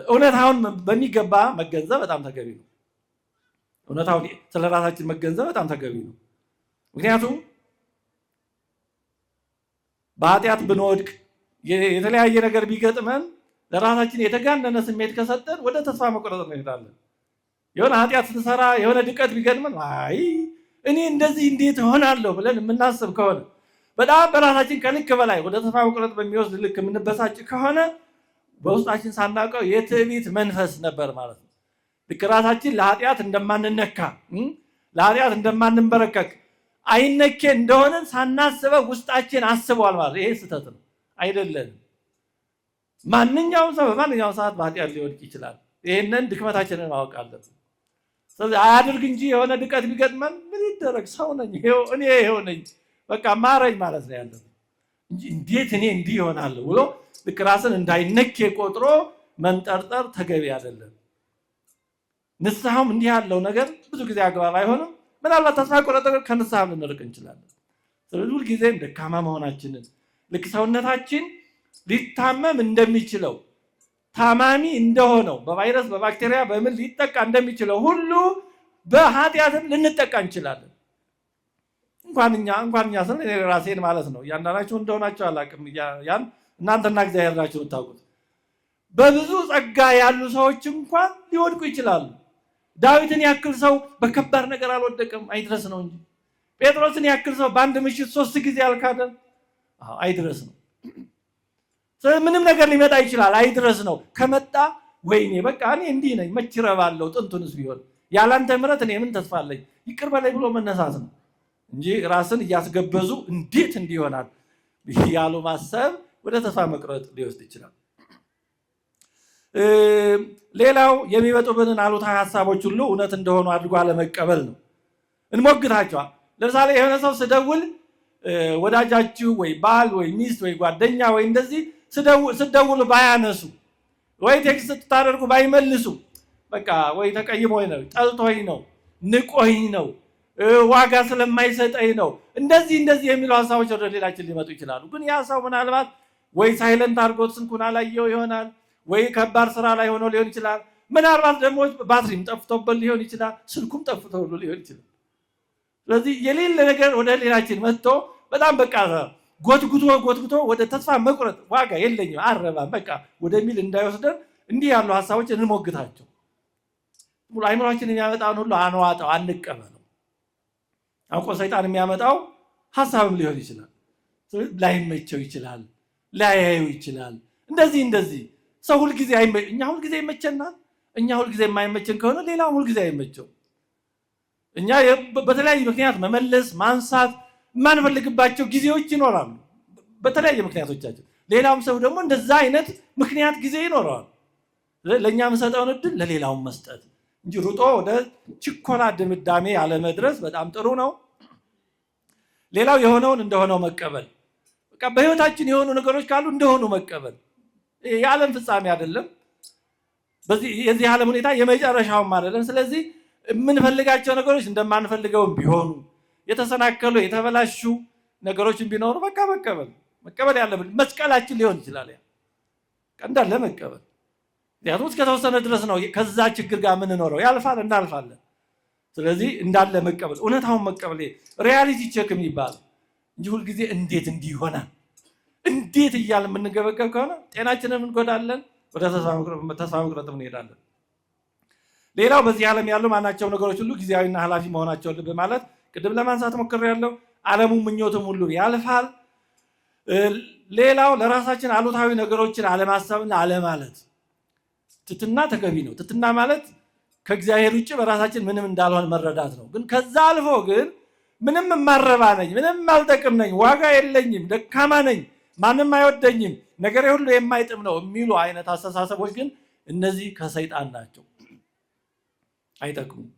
እውነታውን በሚገባ መገንዘብ በጣም ተገቢ ነው። እውነታውን ስለራሳችን መገንዘብ በጣም ተገቢ ነው። ምክንያቱም በኃጢአት ብንወድቅ የተለያየ ነገር ቢገጥመን ለራሳችን የተጋነነ ስሜት ከሰጠን ወደ ተስፋ መቁረጥ እንሄዳለን። የሆነ ኃጢአት ስንሰራ የሆነ ድቀት ቢገጥመን አይ እኔ እንደዚህ እንዴት እሆናለሁ ብለን የምናስብ ከሆነ በጣም በራሳችን ከልክ በላይ ወደ ተስፋ መቁረጥ በሚወስድ ልክ የምንበሳጭ ከሆነ በውስጣችን ሳናውቀው የትዕቢት መንፈስ ነበር ማለት ነው። ልክ ራሳችን ለኃጢአት እንደማንነካ ለኃጢአት እንደማንበረከክ አይነኬ እንደሆነ ሳናስበው ውስጣችን አስቧል ማለት ይሄ ስህተት ነው። አይደለንም። ማንኛውም ሰው በማንኛውም ሰዓት በኃጢአት ሊወድቅ ይችላል። ይሄንን ድክመታችንን ማወቅ አለብን። ስለዚህ አያድርግ እንጂ የሆነ ድቀት ቢገጥመን ምን ይደረግ ሰው ነኝ እኔ ይሄው ነኝ በቃ ማረኝ ማለት ነው ያለው እንጂ እንዴት እኔ እንዲህ ይሆናለሁ ብሎ ልክ ራስን እንዳይነኬ ቆጥሮ መንጠርጠር ተገቢ አይደለም። ንስሐም እንዲህ ያለው ነገር ብዙ ጊዜ አግባብ አይሆንም። ምናልባት ተስፋ ቆርጠን ከንስሐ ልንርቅ እንችላለን። ስለዚህ ሁል ጊዜ ደካማ መሆናችንን ልክ ሰውነታችን ሊታመም እንደሚችለው ታማሚ እንደሆነው በቫይረስ በባክቴሪያ በምን ሊጠቃ እንደሚችለው ሁሉ በኃጢአትም ልንጠቃ እንችላለን። እንኳንኛ ስለ ራሴን ማለት ነው። ያንዳናችሁ እንደሆናችሁ አላውቅም። ያን እናንተና እግዚአብሔር ናችሁ የምታውቁት። በብዙ ጸጋ ያሉ ሰዎች እንኳን ሊወድቁ ይችላሉ። ዳዊትን ያክል ሰው በከባድ ነገር አልወደቀም፣ አይድረስ ነው እንጂ። ጴጥሮስን ያክል ሰው በአንድ ምሽት 3 ጊዜ አልካደም፣ አይድረስ ነው። ምንም ነገር ሊመጣ ይችላል፣ አይድረስ ነው። ከመጣ ወይኔ በቃ እኔ እንዲህ ነኝ መች እረባለሁ፣ ጥንቱንስ ቢሆን ያላንተ ምሕረት እኔ ምን ተስፋ አለኝ ይቅር በላይ ብሎ መነሳት ነው እንጂ ራስን እያስገበዙ እንዴት እንዲሆናል ያሉ ማሰብ ወደ ተስፋ መቁረጥ ሊወስድ ይችላል። ሌላው የሚመጡብንን አሉታዊ ሐሳቦች ሁሉ እውነት እንደሆኑ አድርጎ አለመቀበል ነው። እንሞግታቸዋል። ለምሳሌ የሆነ ሰው ስደውል ወዳጃችሁ ወይ ባል ወይ ሚስት ወይ ጓደኛ ወይ እንደዚህ ስደውሉ ባያነሱ ወይ ቴክስት ስታደርጉ ባይመልሱ በቃ ወይ ተቀይሞኝ ነው፣ ጠልቶኝ ነው፣ ንቆኝ ነው፣ ዋጋ ስለማይሰጠኝ ነው፣ እንደዚህ የሚሉ ሐሳቦች ወደ ሌላችን ሊመጡ ይችላሉ። ግን ያ ሰው ምናልባት ወይ ሳይለንት አድርጎት ስልኩን አላየው ይሆናል፣ ወይ ከባድ ስራ ላይ ሆኖ ሊሆን ይችላል። ምናልባት ደግሞ ባትሪም ጠፍቶበት ሊሆን ይችላል፣ ስልኩም ጠፍቶ ሁሉ ሊሆን ይችላል። ስለዚህ የሌለ ነገር ወደ ሌላችን መጥቶ በጣም በቃ ጎትጉቶ ወደ ተስፋ መቁረጥ ዋጋ የለኝም አረባም በቃ ወደሚል እንዳይወስደን እንዲህ ያሉ ሐሳቦች እንሞግታቸው። ሙሉ አይምሮአችን የሚያመጣውን ሁሉ አንዋጣው፣ አንቀበለው። አውቆ ሰይጣን የሚያመጣው ሐሳብም ሊሆን ይችላል። ላይመቸው ይችላል፣ ላያዩ ይችላል። እንደዚህ ሰው ሁልጊዜ እኛ ሁልጊዜ ይመቸናል። እኛ ሁልጊዜ የማይመቸን ከሆነ ሌላው ሁልጊዜ አይመቸው። እኛ በተለያየ ምክንያት መመለስ ማንሳት የማንፈልግባቸው ጊዜዎች ይኖራሉ፣ በተለያየ ምክንያቶቻችን። ሌላውም ሰው ደግሞ እንደዛ አይነት ምክንያት ጊዜ ይኖረዋል። ለእኛ የምንሰጠውን እድል ለሌላውም መስጠት እንጂ ሩጦ ወደ ችኮላ ድምዳሜ ያለመድረስ በጣም ጥሩ ነው። ሌላው የሆነውን እንደሆነው መቀበል። በቃ በህይወታችን የሆኑ ነገሮች ካሉ እንደሆኑ መቀበል። የዓለም ፍጻሜ አይደለም፣ የዚህ ዓለም ሁኔታ የመጨረሻውም አይደለም። ስለዚህ የምንፈልጋቸው ነገሮች እንደማንፈልገውም ቢሆኑ የተሰናከሉ የተበላሹ ነገሮችን ቢኖሩ በቃ መቀበል ያለብን መስቀላችን ሊሆን ይችላል። እንዳለ መቀበል። ምክንያቱም እስከተወሰነ ድረስ ነው ከዛ ችግር ጋር የምንኖረው፣ ያልፋል፣ እናልፋለን። ስለዚህ እንዳለ መቀበል፣ እውነታውን መቀበል፣ ሪያሊቲ ቼክ የሚባል እንጂ ሁልጊዜ እንዴት እንዲህ ይሆናል እንዴት እያልን የምንገበገብ ከሆነ ጤናችንን እንጎዳለን፣ ወደ ተስፋ መቁረጥ እንሄዳለን። ሌላው በዚህ ዓለም ያሉ ማናቸው ነገሮች ሁሉ ጊዜያዊና ኃላፊ መሆናቸውን ልብ ማለት ቅድም ለማንሳት ሞክሬያለሁ። ዓለሙ ምኞትም ሁሉ ያልፋል። ሌላው ለራሳችን አሉታዊ ነገሮችን አለማሰብና አለማለት። ትትና ተገቢ ነው። ትትና ማለት ከእግዚአብሔር ውጭ በራሳችን ምንም እንዳልሆን መረዳት ነው። ግን ከዛ አልፎ ግን ምንም የማረባ ነኝ፣ ምንም አልጠቅም ነኝ፣ ዋጋ የለኝም፣ ደካማ ነኝ፣ ማንም አይወደኝም፣ ነገሬ ሁሉ የማይጥም ነው የሚሉ አይነት አስተሳሰቦች ግን እነዚህ ከሰይጣን ናቸው፣ አይጠቅሙም።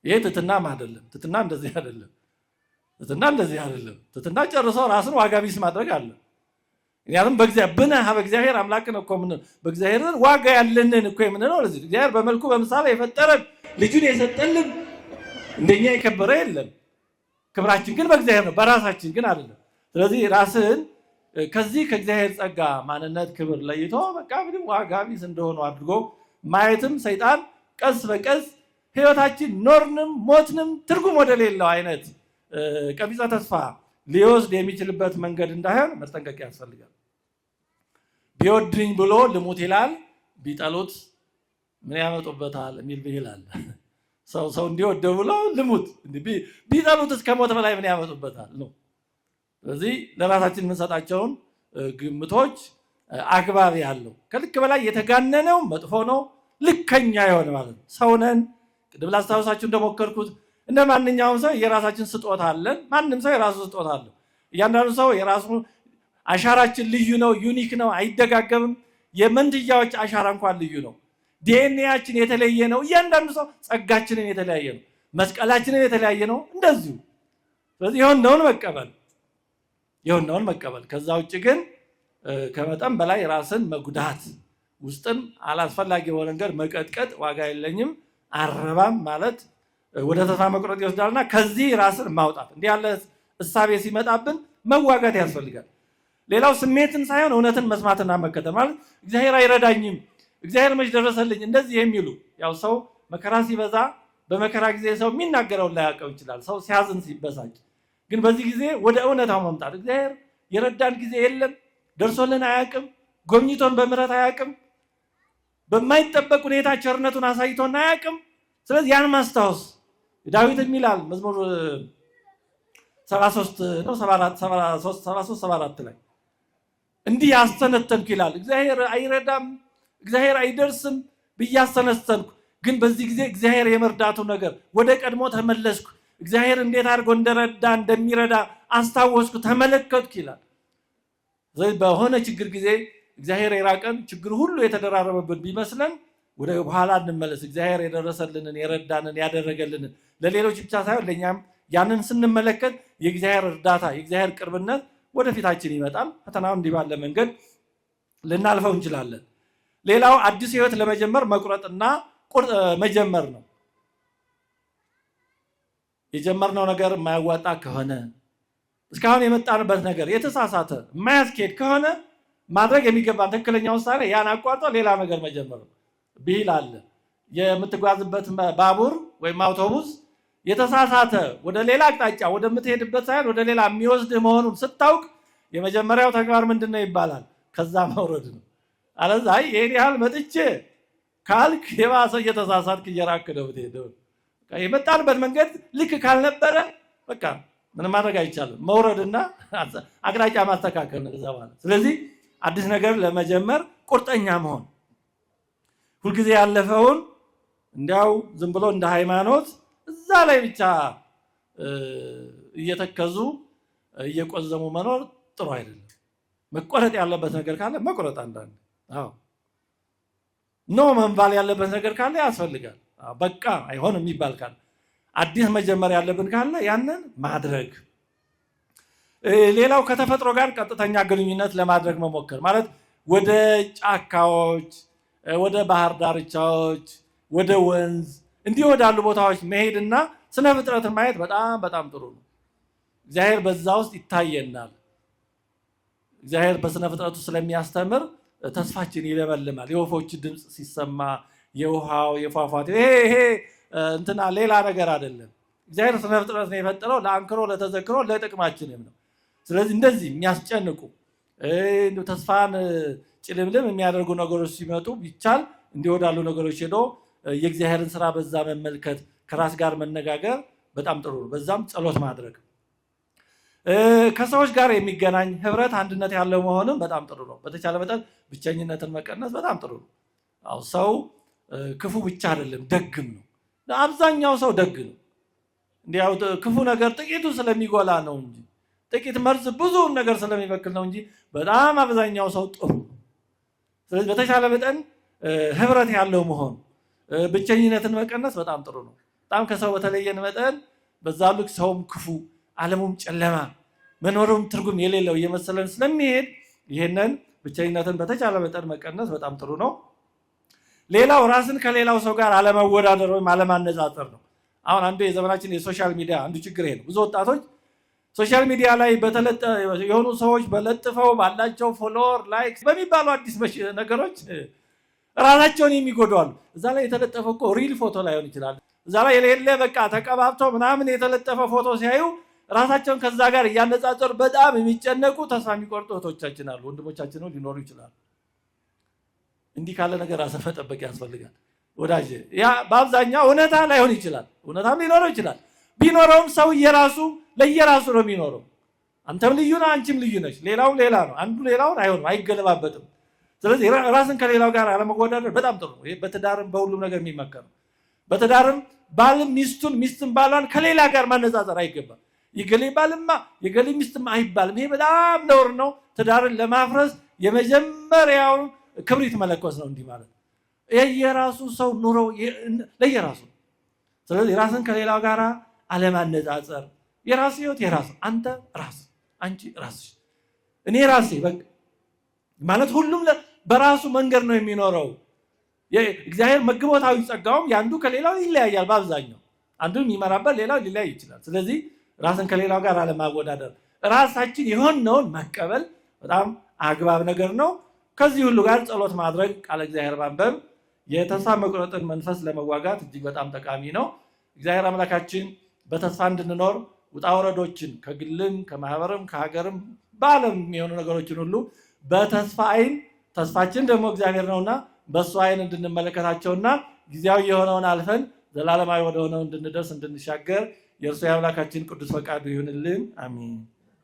ይሄ ትትናም አይደለም። ትትና እንደዚህ አይደለም። ትትና ጨርሶ ራስን ዋጋ ቢስ ማድረግ አለ። ምክንያቱም በእግዚአብሔር አምላክ ነው እኮ በእግዚአብሔር ዋጋ ያለንን እኮ የምንለው ለዚህ እግዚአብሔር በመልኩ በምሳሌ የፈጠረን ልጁን የሰጠልን እንደኛ የከበረ የለም። ክብራችን ግን በእግዚአብሔር ነው፣ በራሳችን ግን አይደለም። ስለዚህ ራስን ከዚህ ከእግዚአብሔር ጸጋ ማንነት ክብር ለይቶ በቃ ምንም ዋጋ ቢስ እንደሆኑ አድርጎ ማየትም ሰይጣን ቀስ በቀስ ህይወታችን ኖርንም ሞትንም ትርጉም ወደሌለው አይነት ቀቢጸ ተስፋ ሊወስድ የሚችልበት መንገድ እንዳይሆን መጠንቀቅ ያስፈልጋል። ቢወድኝ ብሎ ልሙት ይላል፣ ቢጠሉት ምን ያመጡበታል የሚል ብሂል አለ። ሰው እንዲወደው ብሎ ልሙት፣ ቢጠሉት እስከ ሞት በላይ ምን ያመጡበታል ነው። ስለዚህ ለራሳችን የምንሰጣቸውን ግምቶች አግባብ ያለው ከልክ በላይ የተጋነነው መጥፎ ነው፣ ልከኛ የሆነ ማለት ነው። ሰውነን ቅድም ላስታውሳችሁ እንደሞከርኩት እንደ ማንኛውም ሰው የራሳችን ስጦታ አለን። ማንም ሰው የራሱ ስጦታ አለው። እያንዳንዱ ሰው የራሱ አሻራችን ልዩ ነው፣ ዩኒክ ነው፣ አይደጋገምም። የመንትያዎች አሻራ እንኳን ልዩ ነው። ዲኤንኤያችን የተለየ ነው። እያንዳንዱ ሰው ጸጋችንን የተለያየ ነው፣ መስቀላችንን የተለያየ ነው። እንደዚሁ ስለዚህ የሆነውን መቀበል ከዛ ውጭ ግን ከመጠን በላይ ራስን መጉዳት፣ ውስጥን አላስፈላጊ በሆነ ነገር መቀጥቀጥ ዋጋ የለኝም አረባም ማለት ወደ ተስፋ መቁረጥ ይወስዳልና ከዚህ ራስን ማውጣት እንዲህ ያለ እሳቤ ሲመጣብን መዋጋት ያስፈልጋል። ሌላው ስሜትን ሳይሆን እውነትን መስማትና መከተል ማለት እግዚአብሔር አይረዳኝም፣ እግዚአብሔር መች ደረሰልኝ እንደዚህ የሚሉ ያው ሰው መከራ ሲበዛ በመከራ ጊዜ ሰው የሚናገረውን ላያውቀው ይችላል። ሰው ሲያዝን ሲበሳጭ፣ ግን በዚህ ጊዜ ወደ እውነታው መምጣት እግዚአብሔር የረዳን ጊዜ የለም፣ ደርሶልን አያውቅም፣ ጎብኝቶን በምሕረት አያውቅም፣ በማይጠበቅ ሁኔታ ቸርነቱን አሳይቶን አያውቅም። ስለዚህ ያን ማስታወስ ዳዊት የሚላል መዝሙር 73 ነው 74 ላይ እንዲህ ያስተነተንኩ ይላል። እግዚአብሔር አይረዳም፣ እግዚአብሔር አይደርስም ብዬ አስተነተንኩ፣ ግን በዚህ ጊዜ እግዚአብሔር የመርዳቱ ነገር ወደ ቀድሞ ተመለስኩ፣ እግዚአብሔር እንዴት አድርጎ እንደረዳ እንደሚረዳ አስታወስኩ፣ ተመለከትኩ ይላል። ስለዚህ በሆነ ችግር ጊዜ እግዚአብሔር የራቀን ችግር ሁሉ የተደራረበብን ቢመስለን ወደ ኋላ እንመለስ። እግዚአብሔር የደረሰልንን የረዳንን ያደረገልንን ለሌሎች ብቻ ሳይሆን ለእኛም ያንን ስንመለከት የእግዚአብሔር እርዳታ የእግዚአብሔር ቅርብነት ወደፊታችን ይመጣል። ፈተናው እንዲህ ባለ መንገድ ልናልፈው እንችላለን። ሌላው አዲስ ህይወት ለመጀመር መቁረጥና መጀመር ነው። የጀመርነው ነገር የማያዋጣ ከሆነ እስካሁን የመጣንበት ነገር የተሳሳተ የማያስኬድ ከሆነ ማድረግ የሚገባን ትክክለኛ ውሳኔ ያን አቋርጦ ሌላ ነገር መጀመር ነው። ብሂል አለ። የምትጓዝበት ባቡር ወይም አውቶቡስ የተሳሳተ ወደ ሌላ አቅጣጫ ወደምትሄድበት ሳይሆን ወደ ሌላ የሚወስድህ መሆኑን ስታውቅ የመጀመሪያው ተግባር ምንድነው ይባላል? ከዛ መውረድ ነው። አለዛ ይሄን ያህል መጥቼ ካልክ የባሰ እየተሳሳትክ እየራቅክ ነው የምትሄደው። የመጣንበት መንገድ ልክ ካልነበረ በቃ ምንም ማድረግ አይቻልም። መውረድና አቅጣጫ ማስተካከል ነው ማለት። ስለዚህ አዲስ ነገር ለመጀመር ቁርጠኛ መሆን፣ ሁልጊዜ ያለፈውን እንዲያው ዝም ብሎ እንደ ሃይማኖት እዛ ላይ ብቻ እየተከዙ እየቆዘሙ መኖር ጥሩ አይደለም። መቆረጥ ያለበት ነገር ካለ መቆረጥ፣ አንዳንድ ኖ መንባል ያለበት ነገር ካለ ያስፈልጋል። በቃ አይሆንም የሚባል ካለ አዲስ መጀመር ያለብን ካለ ያንን ማድረግ። ሌላው ከተፈጥሮ ጋር ቀጥተኛ ግንኙነት ለማድረግ መሞከር ማለት ወደ ጫካዎች፣ ወደ ባህር ዳርቻዎች፣ ወደ ወንዝ እንዲህ ወዳሉ ቦታዎች መሄድና ስነ ፍጥረትን ማየት በጣም በጣም ጥሩ ነው። እግዚአብሔር በዛ ውስጥ ይታየናል። እግዚአብሔር በስነ ፍጥረቱ ስለሚያስተምር ተስፋችን ይለመልማል። የወፎች ድምፅ ሲሰማ፣ የውሃው የፏፏቴው ይሄ እንትና ሌላ ነገር አይደለም። እግዚአብሔር ስነ ፍጥረት ነው የፈጠረው ለአንክሮ ለተዘክሮ ለጥቅማችንም ነው። ስለዚህ እንደዚህ የሚያስጨንቁ ተስፋን ጭልምልም የሚያደርጉ ነገሮች ሲመጡ ቢቻል እንዲህ ወዳሉ ነገሮች ሄዶ የእግዚአብሔርን ስራ በዛ መመልከት፣ ከራስ ጋር መነጋገር በጣም ጥሩ ነው። በዛም ጸሎት ማድረግ፣ ከሰዎች ጋር የሚገናኝ ህብረት፣ አንድነት ያለው መሆንም በጣም ጥሩ ነው። በተቻለ መጠን ብቸኝነትን መቀነስ በጣም ጥሩ ነው። አዎ ሰው ክፉ ብቻ አይደለም ደግም ነው። አብዛኛው ሰው ደግ ነው። እንዲያው ክፉ ነገር ጥቂቱ ስለሚጎላ ነው እንጂ ጥቂት መርዝ ብዙውን ነገር ስለሚበክል ነው እንጂ በጣም አብዛኛው ሰው ጥሩ ነው። ስለዚህ በተቻለ መጠን ህብረት ያለው መሆን፣ ብቸኝነትን መቀነስ በጣም ጥሩ ነው። በጣም ከሰው በተለየን መጠን በዛ ልክ ሰውም ክፉ ዓለሙም ጨለማ መኖሩም ትርጉም የሌለው እየመሰለን ስለሚሄድ ይሄንን ብቸኝነትን በተቻለ መጠን መቀነስ በጣም ጥሩ ነው። ሌላው ራስን ከሌላው ሰው ጋር አለመወዳደር ወይም አለማነጻጸር ነው። አሁን አንዱ የዘመናችን የሶሻል ሚዲያ አንዱ ችግር ይሄ ነው። ብዙ ወጣቶች ሶሻል ሚዲያ ላይ የሆኑ ሰዎች በለጥፈው ባላቸው ፎሎወር ላይክ በሚባሉ አዲስ ነገሮች ራሳቸውን የሚጎዱ አሉ። እዛ ላይ የተለጠፈ እኮ ሪል ፎቶ ላይሆን ይችላል። እዛ ላይ የሌለ በቃ ተቀባብተው ምናምን የተለጠፈ ፎቶ ሲያዩ ራሳቸውን ከዛ ጋር እያነጻጸሩ በጣም የሚጨነቁ ተስፋ የሚቆርጡ እህቶቻችን አሉ፣ ወንድሞቻችን ሊኖሩ ይችላሉ። እንዲህ ካለ ነገር ራስን መጠበቅ ያስፈልጋል ወዳጅ። ያ በአብዛኛው እውነታ ላይሆን ይችላል፣ እውነታም ሊኖረው ይችላል። ቢኖረውም ሰው ለየራሱ ነው የሚኖረው። አንተም ልዩ ነህ፣ አንቺም ልዩ ነች። ሌላው ሌላ ነው፣ አንዱ ሌላውን አይሆንም፣ አይገለባበጥም። ስለዚህ ራስን ከሌላው ጋር አለመወዳደር በጣም ጥሩ ነው። ይሄ በትዳርም በሁሉም ነገር የሚመከር ነው። በትዳርም ባልም ሚስትም ባሏን ከሌላ ጋር ማነጻጸር አይገባም። የገሌ ባልማ የገሌ ሚስትማ አይባልም። ይሄ በጣም ነውር ነው። ትዳርን ለማፍረስ የመጀመሪያው ክብሪት መለኮስ ነው። እንዲህ ማለት የየራሱ ሰው ኑሮ ለየራሱ። ስለዚህ ራስን ከሌላው ጋር አለማነጻጸር። የራስ ህይወት የራስ፣ አንተ ራስ፣ አንቺ ራስሽ፣ እኔ ራሴ በቃ ማለት ሁሉም በራሱ መንገድ ነው የሚኖረው። እግዚአብሔር መግቦታዊ ጸጋውም ያንዱ ከሌላው ይለያያል። በአብዛኛው አንዱ የሚመራበት ሌላው ሊለያይ ይችላል። ስለዚህ ራስን ከሌላው ጋር አለማወዳደር፣ ራሳችን የሆነውን መቀበል በጣም አግባብ ነገር ነው። ከዚህ ሁሉ ጋር ጸሎት ማድረግ፣ ቃለ እግዚአብሔር ማንበብ የተስፋ መቁረጥን መንፈስ ለመዋጋት እጅግ በጣም ጠቃሚ ነው። እግዚአብሔር አምላካችን በተስፋ እንድንኖር ውጣ ወረዶችን ከግልም ከማህበርም ከሀገርም በዓለም የሚሆኑ ነገሮችን ሁሉ በተስፋ አይን፣ ተስፋችን ደግሞ እግዚአብሔር ነውና በእሱ አይን እንድንመለከታቸውና ጊዜያዊ የሆነውን አልፈን ዘላለማዊ ወደሆነው እንድንደርስ እንድንሻገር የእርሱ የአምላካችን ቅዱስ ፈቃዱ ይሁንልን። አሜን።